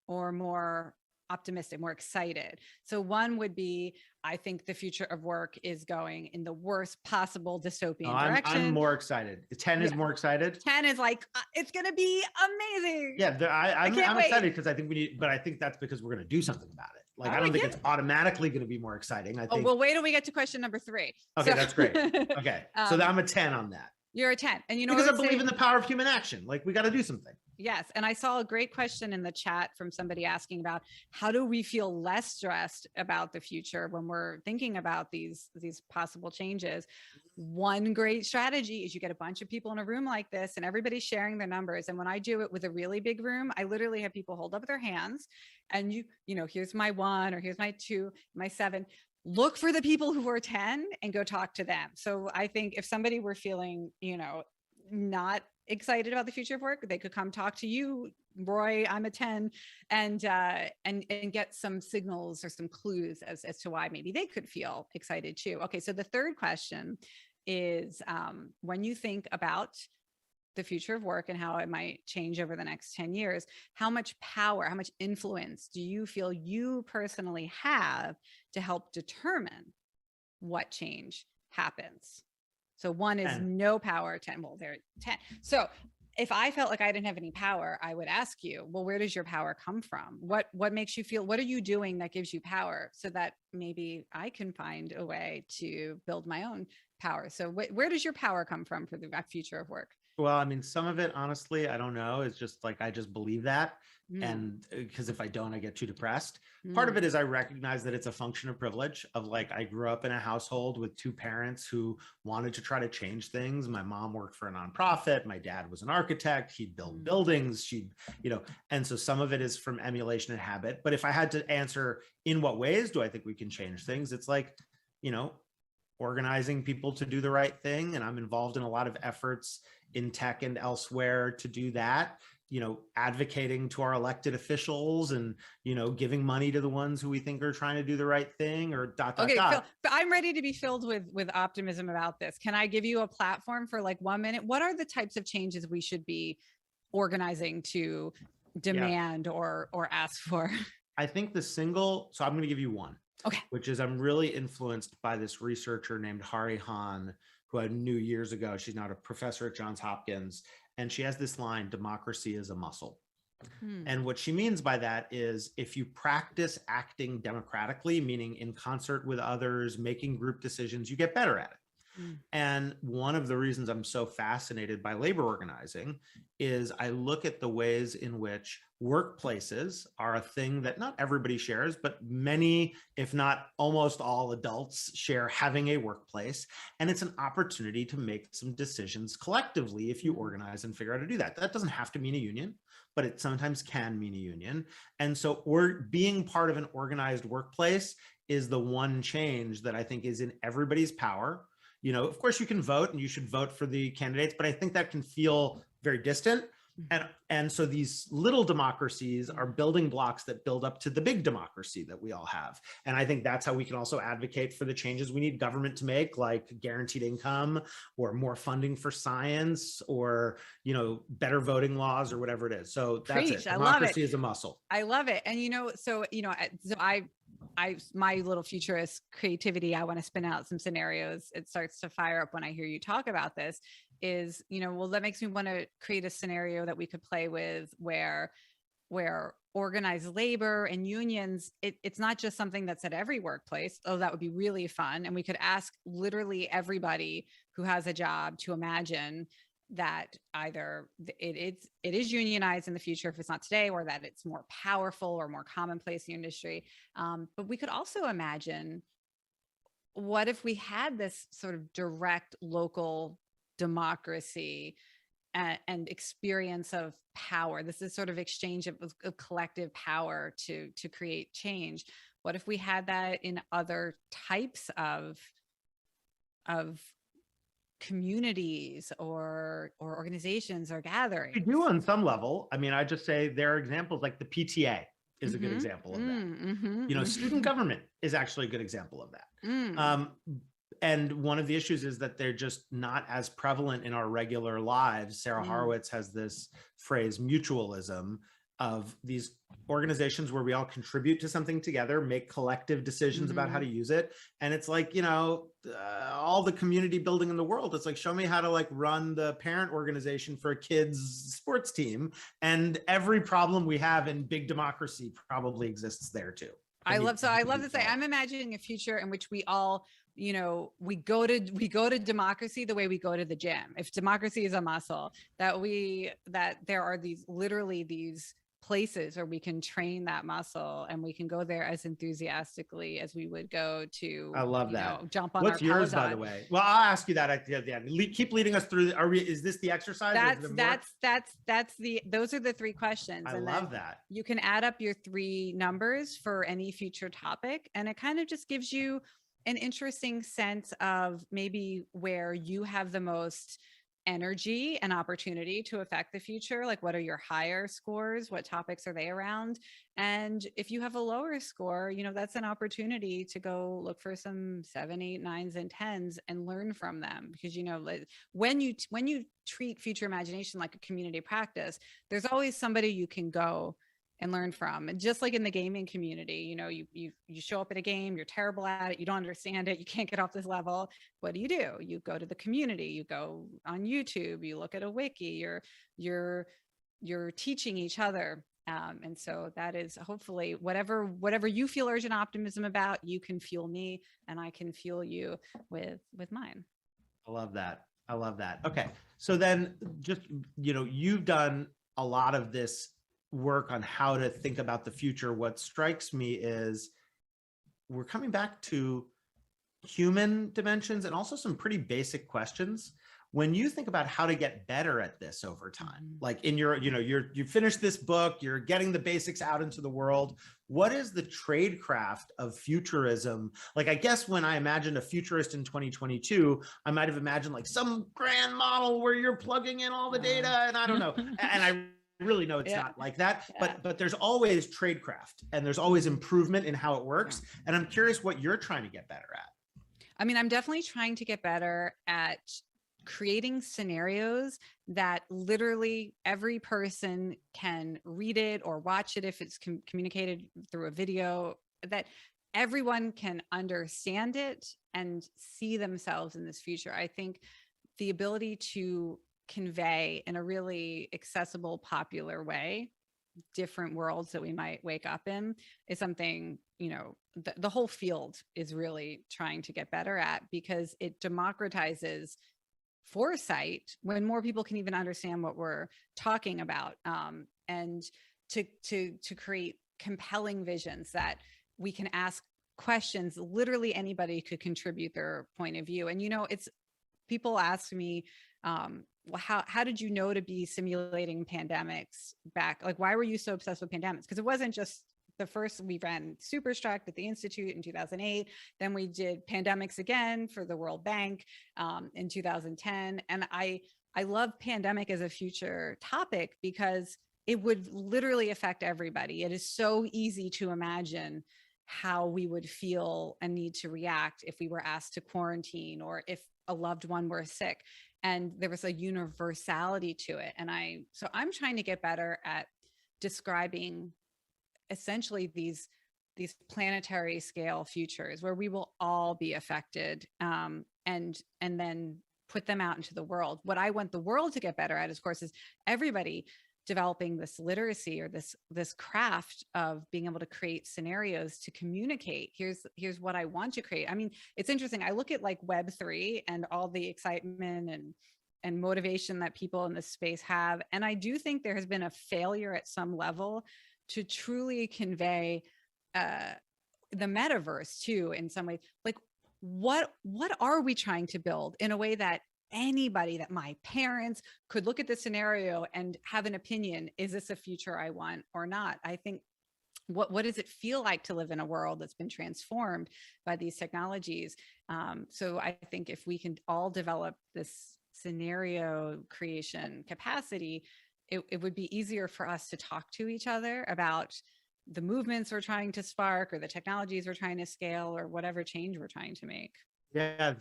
or more optimistic, more excited? So 1 would be, I think the future of work is going in the worst possible dystopian direction. I'm more excited. 10 is more excited. 10 is like, it's going to be amazing. Yeah, I'm excited because I think we need, but I think that's because we're going to do something about it. Like, I don't think it's automatically going to be more exciting. I think. Well, wait till we get to question number 3. Okay, that's great. Okay, so I'm a 10 on that. You're a 10, and because I believe in the power of human action. Like, we got to do something. Yes. And I saw a great question in the chat from somebody asking about how do we feel less stressed about the future when we're thinking about these possible changes. One great strategy is you get a bunch of people in a room like this and everybody's sharing their numbers. And when I do it with a really big room, I literally have people hold up their hands and you know, here's my 1 or here's my 2, my 7. Look for the people who are 10 and go talk to them. So I think if somebody were feeling, not excited about the future of work, they could come talk to you, Roy. I'm a 10, and get some signals or some clues as to why maybe they could feel excited too. Okay, so the third question is, when you think about the future of work and how it might change over the next 10 years, how much power, how much influence do you feel you personally have to help determine what change happens? So 1 is 10. No power, 10. Well, they're 10. So if I felt like I didn't have any power, I would ask you, well, where does your power come from? What makes you feel, what are you doing that gives you power, so that maybe I can find a way to build my own power? So where does your power come from for the future of work? Well, I mean, some of it, honestly, I don't know. It's just like, I just believe that. And because if I don't, I get too depressed. Part of it is I recognize that it's a function of privilege of like, I grew up in a household with two parents who wanted to try to change things. My mom worked for a nonprofit. My dad was an architect. He'd build buildings. She'd, and so some of it is from emulation and habit. But if I had to answer in what ways do I think we can change things? It's like, organizing people to do the right thing. And I'm involved in a lot of efforts in tech and elsewhere to do that. Advocating to our elected officials and, giving money to the ones who we think are trying to do the right thing or ... Okay, Phil, I'm ready to be filled with optimism about this. Can I give you a platform for like 1 minute? What are the types of changes we should be organizing to demand or ask for? I think so I'm going to give you one. Okay. Which is I'm really influenced by this researcher named Hari Hahn, who I knew years ago. She's now a professor at Johns Hopkins. And she has this line, democracy is a muscle. And what she means by that is if you practice acting democratically, meaning in concert with others, making group decisions, you get better at it. And one of the reasons I'm so fascinated by labor organizing is I look at the ways in which workplaces are a thing that not everybody shares, but many, if not almost all adults share having a workplace. And it's an opportunity to make some decisions collectively if you organize and figure out how to do that. That doesn't have to mean a union, but it sometimes can mean a union. And so being part of an organized workplace is the one change that I think is in everybody's power. Of course you can vote and you should vote for the candidates, but I think that can feel very distant. And so these little democracies are building blocks that build up to the big democracy that we all have. And I think that's how we can also advocate for the changes we need government to make, like guaranteed income or more funding for science or, better voting laws or whatever it is. So that's it. Democracy is a muscle. I love it. And, my little futurist creativity, I want to spin out some scenarios. It starts to fire up when I hear you talk about this is, that makes me want to create a scenario that we could play with where organized labor and unions, it's not just something that's at every workplace. Oh, that would be really fun. And we could ask literally everybody who has a job to imagine that either it is unionized in the future if it's not today, or that it's more powerful or more commonplace in the industry. But we could also imagine, what if we had this sort of direct local democracy and experience of power? This is sort of exchange of collective power to create change. What if we had that in other types of communities or organizations or gatherings? We do on some level. I mean, I just say there are examples like the PTA is a good example of that. Student government is actually a good example of that. And one of the issues is that they're just not as prevalent in our regular lives. Sarah Horowitz has this phrase, mutualism, of these organizations where we all contribute to something together, make collective decisions about how to use it. And it's like, all the community building in the world. It's like, show me how to like run the parent organization for a kid's sports team. And every problem we have in big democracy probably exists there too. I love to say, I'm imagining a future in which we all, we go to democracy the way we go to the gym. If democracy is a muscle, that there are these places where we can train that muscle, and we can go there as enthusiastically as we would go to, I love that. Jump on. What's yours, by the way? Well, I'll ask you that at the end. Keep leading us through. Is this the exercise? Those are the three questions. I love that. You can add up your three numbers for any future topic, and it kind of just gives you an interesting sense of maybe where you have the most energy and opportunity to affect the future. Like, what are your higher scores? What topics are they around? And if you have a lower score, that's an opportunity to go look for some 7, 8, 9s, and 10s and learn from them. Because, when you treat future imagination like a community practice, there's always somebody you can go and learn from. And just like in the gaming community, you show up at a game, you're terrible at it, you don't understand it, you can't get off this level. What do? You go to the community, you go on YouTube, you look at a wiki, you're teaching each other. And so that is hopefully whatever you feel urgent optimism about, you can fuel me and I can fuel you with mine. I love that. Okay. So then just, you've done a lot of this work on how to think about the future, what strikes me is we're coming back to human dimensions and also some pretty basic questions. When you think about how to get better at this over time, like in your, you finished this book, you're getting the basics out into the world. What is the tradecraft of futurism? Like, I guess when I imagined a futurist in 2022, I might have imagined like some grand model where you're plugging in all the data, and I don't know. And I really know it's not like that, but there's always tradecraft and there's always improvement in how it works. And I'm curious what you're trying to get better at. I mean, I'm definitely trying to get better at creating scenarios that literally every person can read it or watch it if it's communicated through a video, that everyone can understand it and see themselves in this future. I think the ability to convey in a really accessible, popular way different worlds that we might wake up in is something, the whole field is really trying to get better at, because it democratizes foresight when more people can even understand what we're talking about, and to create compelling visions that we can ask questions. Literally anybody could contribute their point of view. And it's, people ask me, well, how did you know to be simulating pandemics back? Like, why were you so obsessed with pandemics? Because it wasn't just the first, we ran Superstruct at the Institute in 2008. Then we did pandemics again for the World Bank in 2010. And I love pandemic as a future topic because it would literally affect everybody. It is so easy to imagine how we would feel and need to react if we were asked to quarantine or if a loved one were sick. And there was a universality to it. And I'm trying to get better at describing essentially these planetary scale futures where we will all be affected, and then put them out into the world. What I want the world to get better at, of course, is everybody developing this literacy or this craft of being able to create scenarios to communicate. Here's what I want to create. I mean, it's interesting. I look at like Web3 and all the excitement and motivation that people in this space have. And I do think there has been a failure at some level to truly convey the metaverse too, in some ways. Like, what are we trying to build in a way that anybody, that my parents could look at this scenario and have an opinion? Is this a future I want or not? I think, what does it feel like to live in a world that's been transformed by these technologies? So I think if we can all develop this scenario creation capacity, it would be easier for us to talk to each other about the movements we're trying to spark or the technologies we're trying to scale or whatever change we're trying to make. Yeah,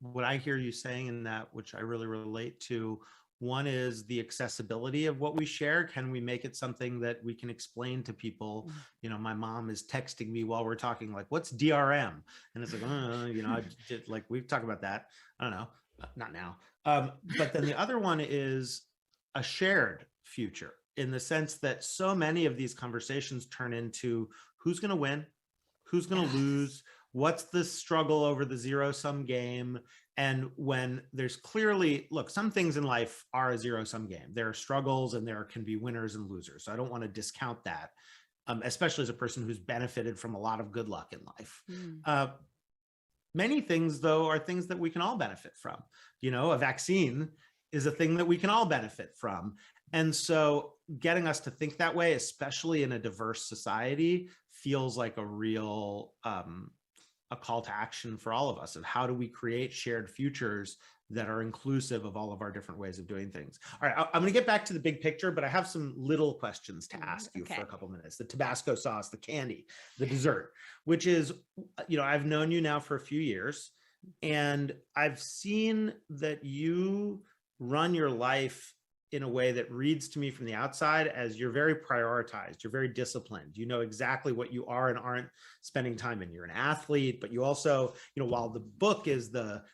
what I hear you saying in that, which I really relate to, one is the accessibility of what we share. Can we make it something that we can explain to people? My mom is texting me while we're talking, like, what's DRM? And it's like, I did, like, we've talked about that. I don't know, not now. But then the other one is a shared future, in the sense that so many of these conversations turn into who's going to win, who's going to lose, what's the struggle over the zero-sum game. And when there's clearly, look, some things in life are a zero-sum game. There are struggles and there can be winners and losers. So I don't want to discount that, especially as a person who's benefited from a lot of good luck in life. Many things, though, are things that we can all benefit from. A vaccine is a thing that we can all benefit from. And so getting us to think that way, especially in a diverse society, feels like a real a call to action for all of us, of how do we create shared futures that are inclusive of all of our different ways of doing things. All right, I'm going to get back to the big picture, but I have some little questions to ask you for a couple minutes. The Tabasco sauce, the candy, the dessert, which is, I've known you now for a few years, and I've seen that you run your life in a way that reads to me from the outside as you're very prioritized, you're very disciplined, you know exactly what you are and aren't spending time in. You're an athlete, but you also, while the book is the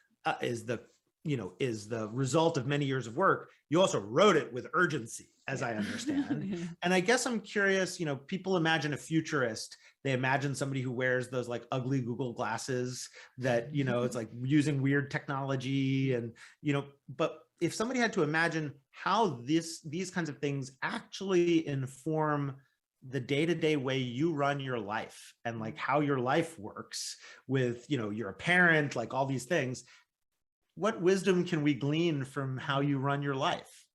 result of many years of work, you also wrote it with urgency, as I understand. And I guess I'm curious, people imagine a futurist, they imagine somebody who wears those like ugly Google glasses that, it's like using weird technology and, but if somebody had to imagine how these kinds of things actually inform the day-to-day way you run your life and like how your life works with, you're a parent, like all these things, what wisdom can we glean from how you run your life?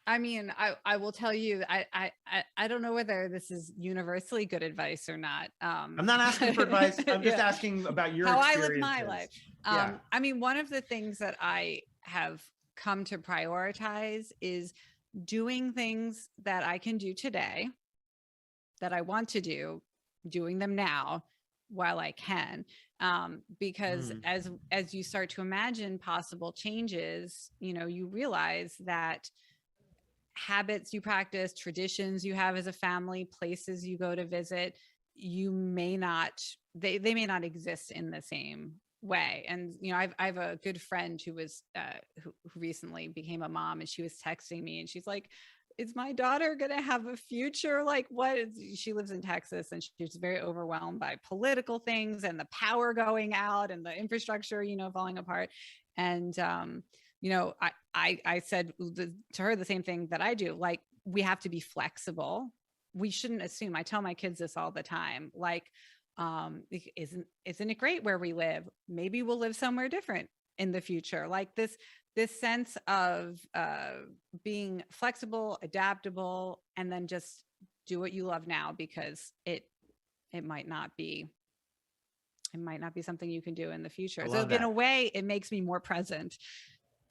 I mean, I will tell you, I don't know whether this is universally good advice or not. I'm not asking for advice. I'm just asking about your how experiences. I live my life. I mean, one of the things that I have come to prioritize is doing things that I can do today, that I want to do, doing them now while I can. Because as you start to imagine possible changes, you realize that habits you practice, traditions you have as a family, places you go to visit, they may not exist in the same way. And I have a good friend who was who recently became a mom, and she was texting me and she's like, is my daughter gonna have a future? Like, she lives in Texas, and she's very overwhelmed by political things and the power going out and the infrastructure falling apart. And I said to her the same thing that I do, like, we have to be flexible. We shouldn't assume. I tell my kids this all the time, like, isn't it great where we live? Maybe we'll live somewhere different in the future. Like this sense of being flexible, adaptable, and then just do what you love now, because it might not be something you can do in the future. So in a way, it makes me more present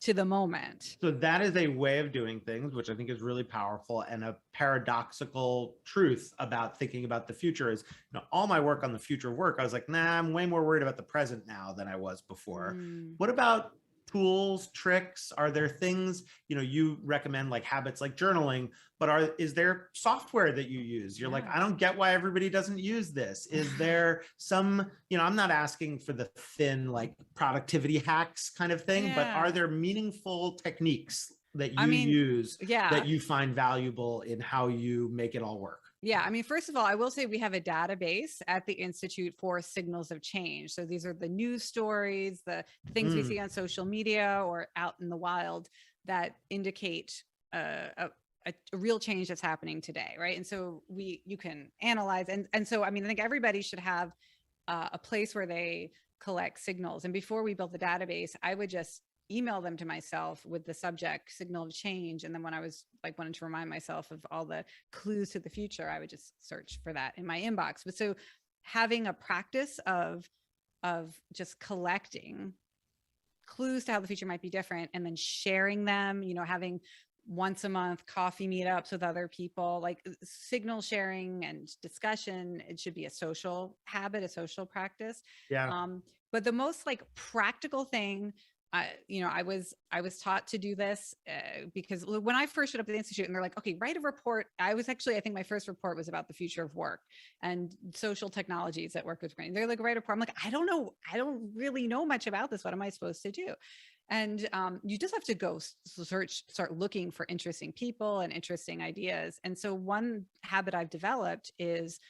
to the moment. So that is a way of doing things, which I think is really powerful. And a paradoxical truth about thinking about the future is, all my work on the future work, I was like, nah, I'm way more worried about the present now than I was before. What about tools, tricks? Are there things, you recommend, like habits like journaling, but is there software that you use? You're like, I don't get why everybody doesn't use this. Is there some, I'm not asking for the thin, like productivity hacks kind of thing, but are there meaningful techniques that you use that you find valuable in how you make it all work? Yeah. I mean, first of all, I will say we have a database at the Institute for signals of change. So these are the news stories, the things we see on social media or out in the wild that indicate a real change that's happening today. Right. And so you can analyze. And so, I mean, I think everybody should have a place where they collect signals. And before we built the database, I would just email them to myself with the subject signal of change. And then when I was like wanting to remind myself of all the clues to the future, I would just search for that in my inbox. But so having a practice of just collecting clues to how the future might be different, and then sharing them, having once a month coffee meetups with other people, like signal sharing and discussion, it should be a social habit, a social practice. But the most like practical thing, I was taught to do this because when I first showed up at the Institute and they're like, okay, write a report. I think my first report was about the future of work and social technologies that work with brain. They're like, write a report. I'm like, I don't know. I don't really know much about this. What am I supposed to do? And you just have to go start looking for interesting people and interesting ideas. And so one habit I've developed is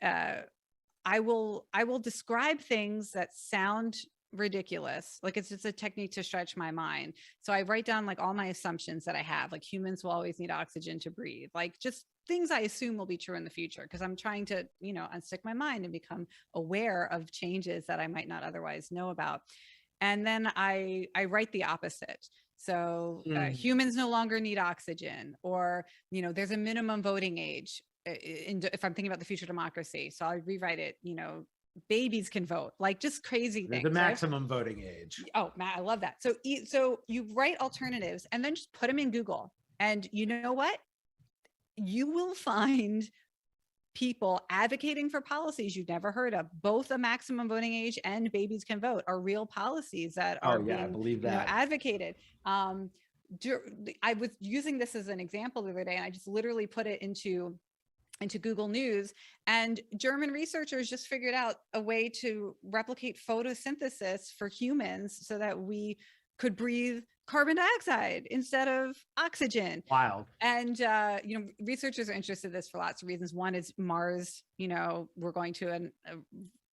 I will describe things that sound ridiculous. Like it's just a technique to stretch my mind. So I write down like all my assumptions that I have, like humans will always need oxygen to breathe, like just things I assume will be true in the future, because I'm trying to, unstick my mind and become aware of changes that I might not otherwise know about. And then I write the opposite. So humans no longer need oxygen, or, there's a minimum voting age if I'm thinking about the future democracy. So I rewrite it, babies can vote, like just crazy things. The maximum voting age. Oh, Matt, I love that. So you write alternatives and then just put them in Google, and you know what? You will find people advocating for policies you've never heard of. Both a maximum voting age and babies can vote are real policies that are being, I believe that. Advocated. I was using this as an example the other day, and I just literally put it into Google News, and German researchers just figured out a way to replicate photosynthesis for humans so that we could breathe carbon dioxide instead of oxygen. Wild. And, researchers are interested in this for lots of reasons. One is Mars, we're going to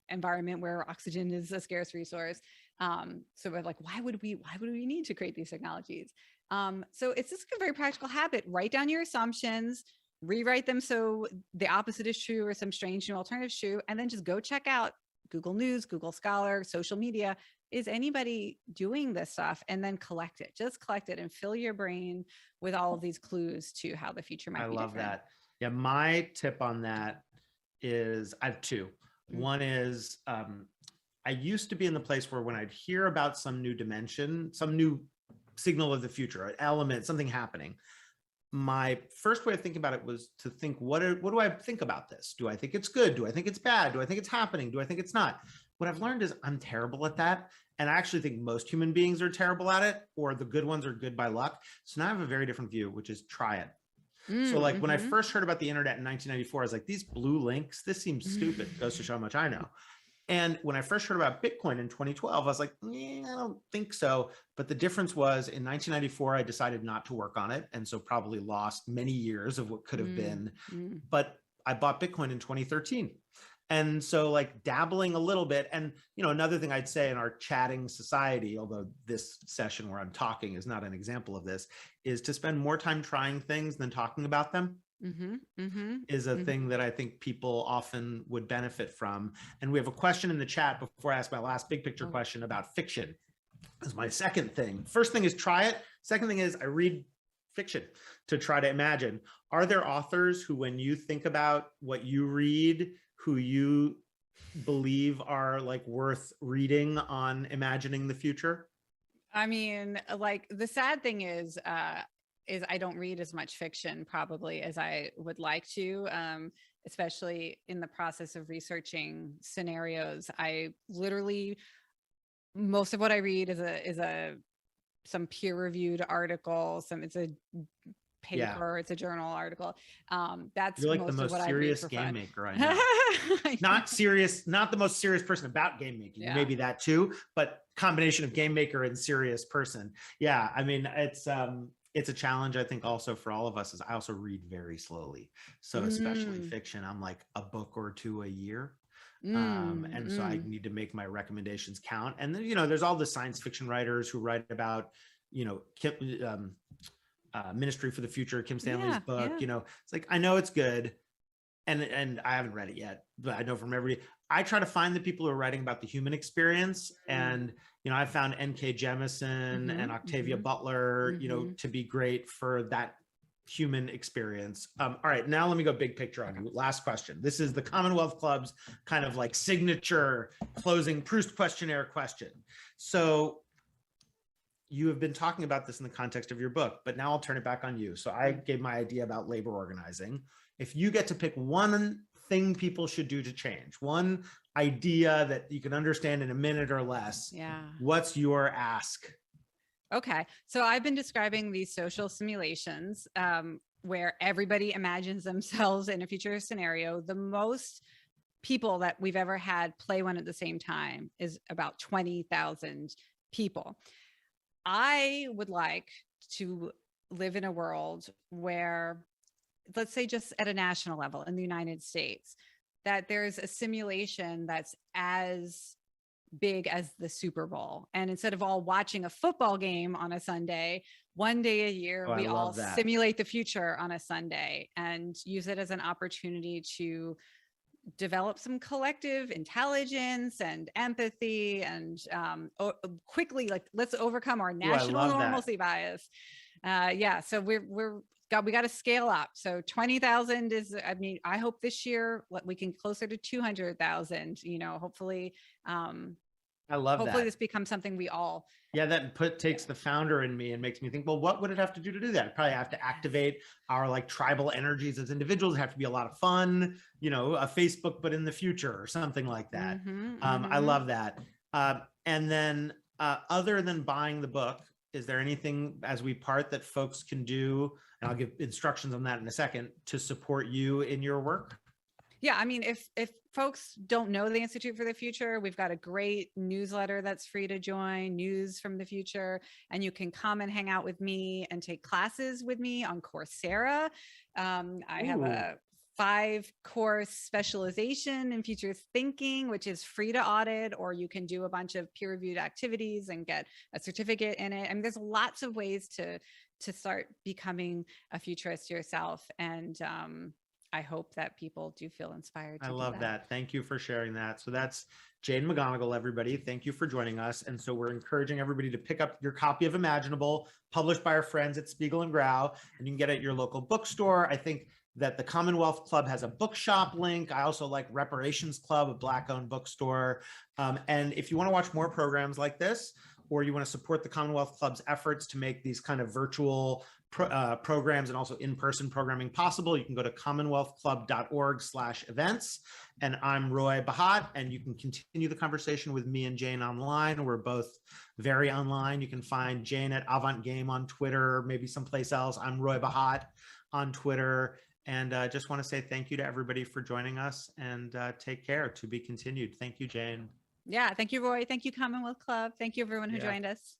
environment where oxygen is a scarce resource. So we're like, why would we need to create these technologies? So it's just a very practical habit. Write down your assumptions, rewrite them so the opposite is true or some strange new alternative is true, and then just go check out Google News, Google Scholar, social media. Is anybody doing this stuff? And then collect it. Just collect it and fill your brain with all of these clues to how the future might be different. I love that. Yeah, my tip on that is I have two. One is I used to be in the place where when I'd hear about some new dimension, some new signal of the future, an element, something happening, my first way of thinking about it was to think, what do I think about this? Do I think it's good? Do I think it's bad? Do I think it's happening? Do I think it's not? What I've learned is I'm terrible at that. And I actually think most human beings are terrible at it, or the good ones are good by luck. So now I have a very different view, which is try it. So like when I first heard about the internet in 1994, I was like, these blue links, this seems stupid. Goes to show how much I know. And when I first heard about Bitcoin in 2012, I was like, I don't think so. But the difference was in 1994, I decided not to work on it. And so probably lost many years of what could have been. But I bought Bitcoin in 2013. And so like dabbling a little bit. And, you know, another thing I'd say in our chatting society, although this session where I'm talking is not an example of this, is to spend more time trying things than talking about them. Is a thing that I think people often would benefit from. And we have a question in the chat before I ask my last big picture question about fiction. That's my second thing. First thing is try it. Second thing is I read fiction to try to imagine. Are there authors who, when you think about what you read, who you believe are like worth reading on imagining the future? I mean, like the sad thing is I don't read as much fiction probably as I would like to, especially in the process of researching scenarios. I literally, most of what I read is some peer-reviewed article, it's a paper, it's a journal article. That's You're like most the most of what serious I read game maker I know. Not serious, not the most serious person about game making. Yeah. Maybe that too, but combination of game maker and serious person. Yeah, I mean, it's a challenge, I think, also for all of us. Is I also read very slowly. So especially fiction, I'm like a book or two a year. And so I need to make my recommendations count. And then, you know, there's all the science fiction writers who write about, you know, Ministry for the Future, Kim Stanley's book. You know, it's like, I know it's good. And I haven't read it yet, but I know from everybody, I try to find the people who are writing about the human experience. And, you know, I found N.K. Jemisin and Octavia Butler, you know, to be great for that human experience. All right, now let me go big picture on you. Last question. This is the Commonwealth Club's kind of like signature closing Proust questionnaire question. So you have been talking about this in the context of your book, but now I'll turn it back on you. So I gave my idea about labor organizing. If you get to pick one thing people should do to change, one idea that you can understand in a minute or less, what's your ask? Okay, so I've been describing these social simulations where everybody imagines themselves in a future scenario. The most people that we've ever had play one at the same time is about 20,000 people. I would like to live in a world where, let's say just at a national level in the United States, that there's a simulation that's as big as the Super Bowl. And instead of all watching a football game on a Sunday, one day a year, we all simulate the future on a Sunday and use it as an opportunity to develop some collective intelligence and empathy and quickly, like, let's overcome our national normalcy bias. So we got to scale up. So 20,000 is, I mean, I hope this year we can closer to 200,000, you know, hopefully. I love hopefully that. This becomes something we all. Yeah, that takes the founder in me and makes me think, well, what would it have to do that? I'd probably have to activate our like tribal energies as individuals. It'd have to be a lot of fun, you know, a Facebook, but in the future or something like that. I love that. And then other than buying the book, is there anything as we part that folks can do, and I'll give instructions on that in a second, to support you in your work? Yeah, I mean, if folks don't know the Institute for the Future, we've got a great newsletter that's free to join, News from the Future, and you can come and hang out with me and take classes with me on Coursera. I have a 5-course specialization in future thinking, which is free to audit, or you can do a bunch of peer-reviewed activities and get a certificate in it. I mean, there's lots of ways to start becoming a futurist yourself. And I hope that people do feel inspired to I do love that. Thank you for sharing that. So that's Jane McGonigal, everybody. Thank you for joining us. And so we're encouraging everybody to pick up your copy of Imaginable, published by our friends at Spiegel and Grau, and you can get it at your local bookstore. I think that the Commonwealth Club has a bookshop link. I also like Reparations Club, a Black-owned bookstore. And if you want to watch more programs like this, or you want to support the Commonwealth Club's efforts to make these kind of virtual programs and also in-person programming possible, you can go to commonwealthclub.org/events. And I'm Roy Bahat, and you can continue the conversation with me and Jane online. We're both very online. You can find Jane at Avant Game on Twitter, maybe someplace else. I'm Roy Bahat on Twitter. And just want to say thank you to everybody for joining us, and take care. To be continued. Thank you, Jane. Yeah. Thank you, Roy. Thank you, Commonwealth Club. Thank you, everyone who joined us.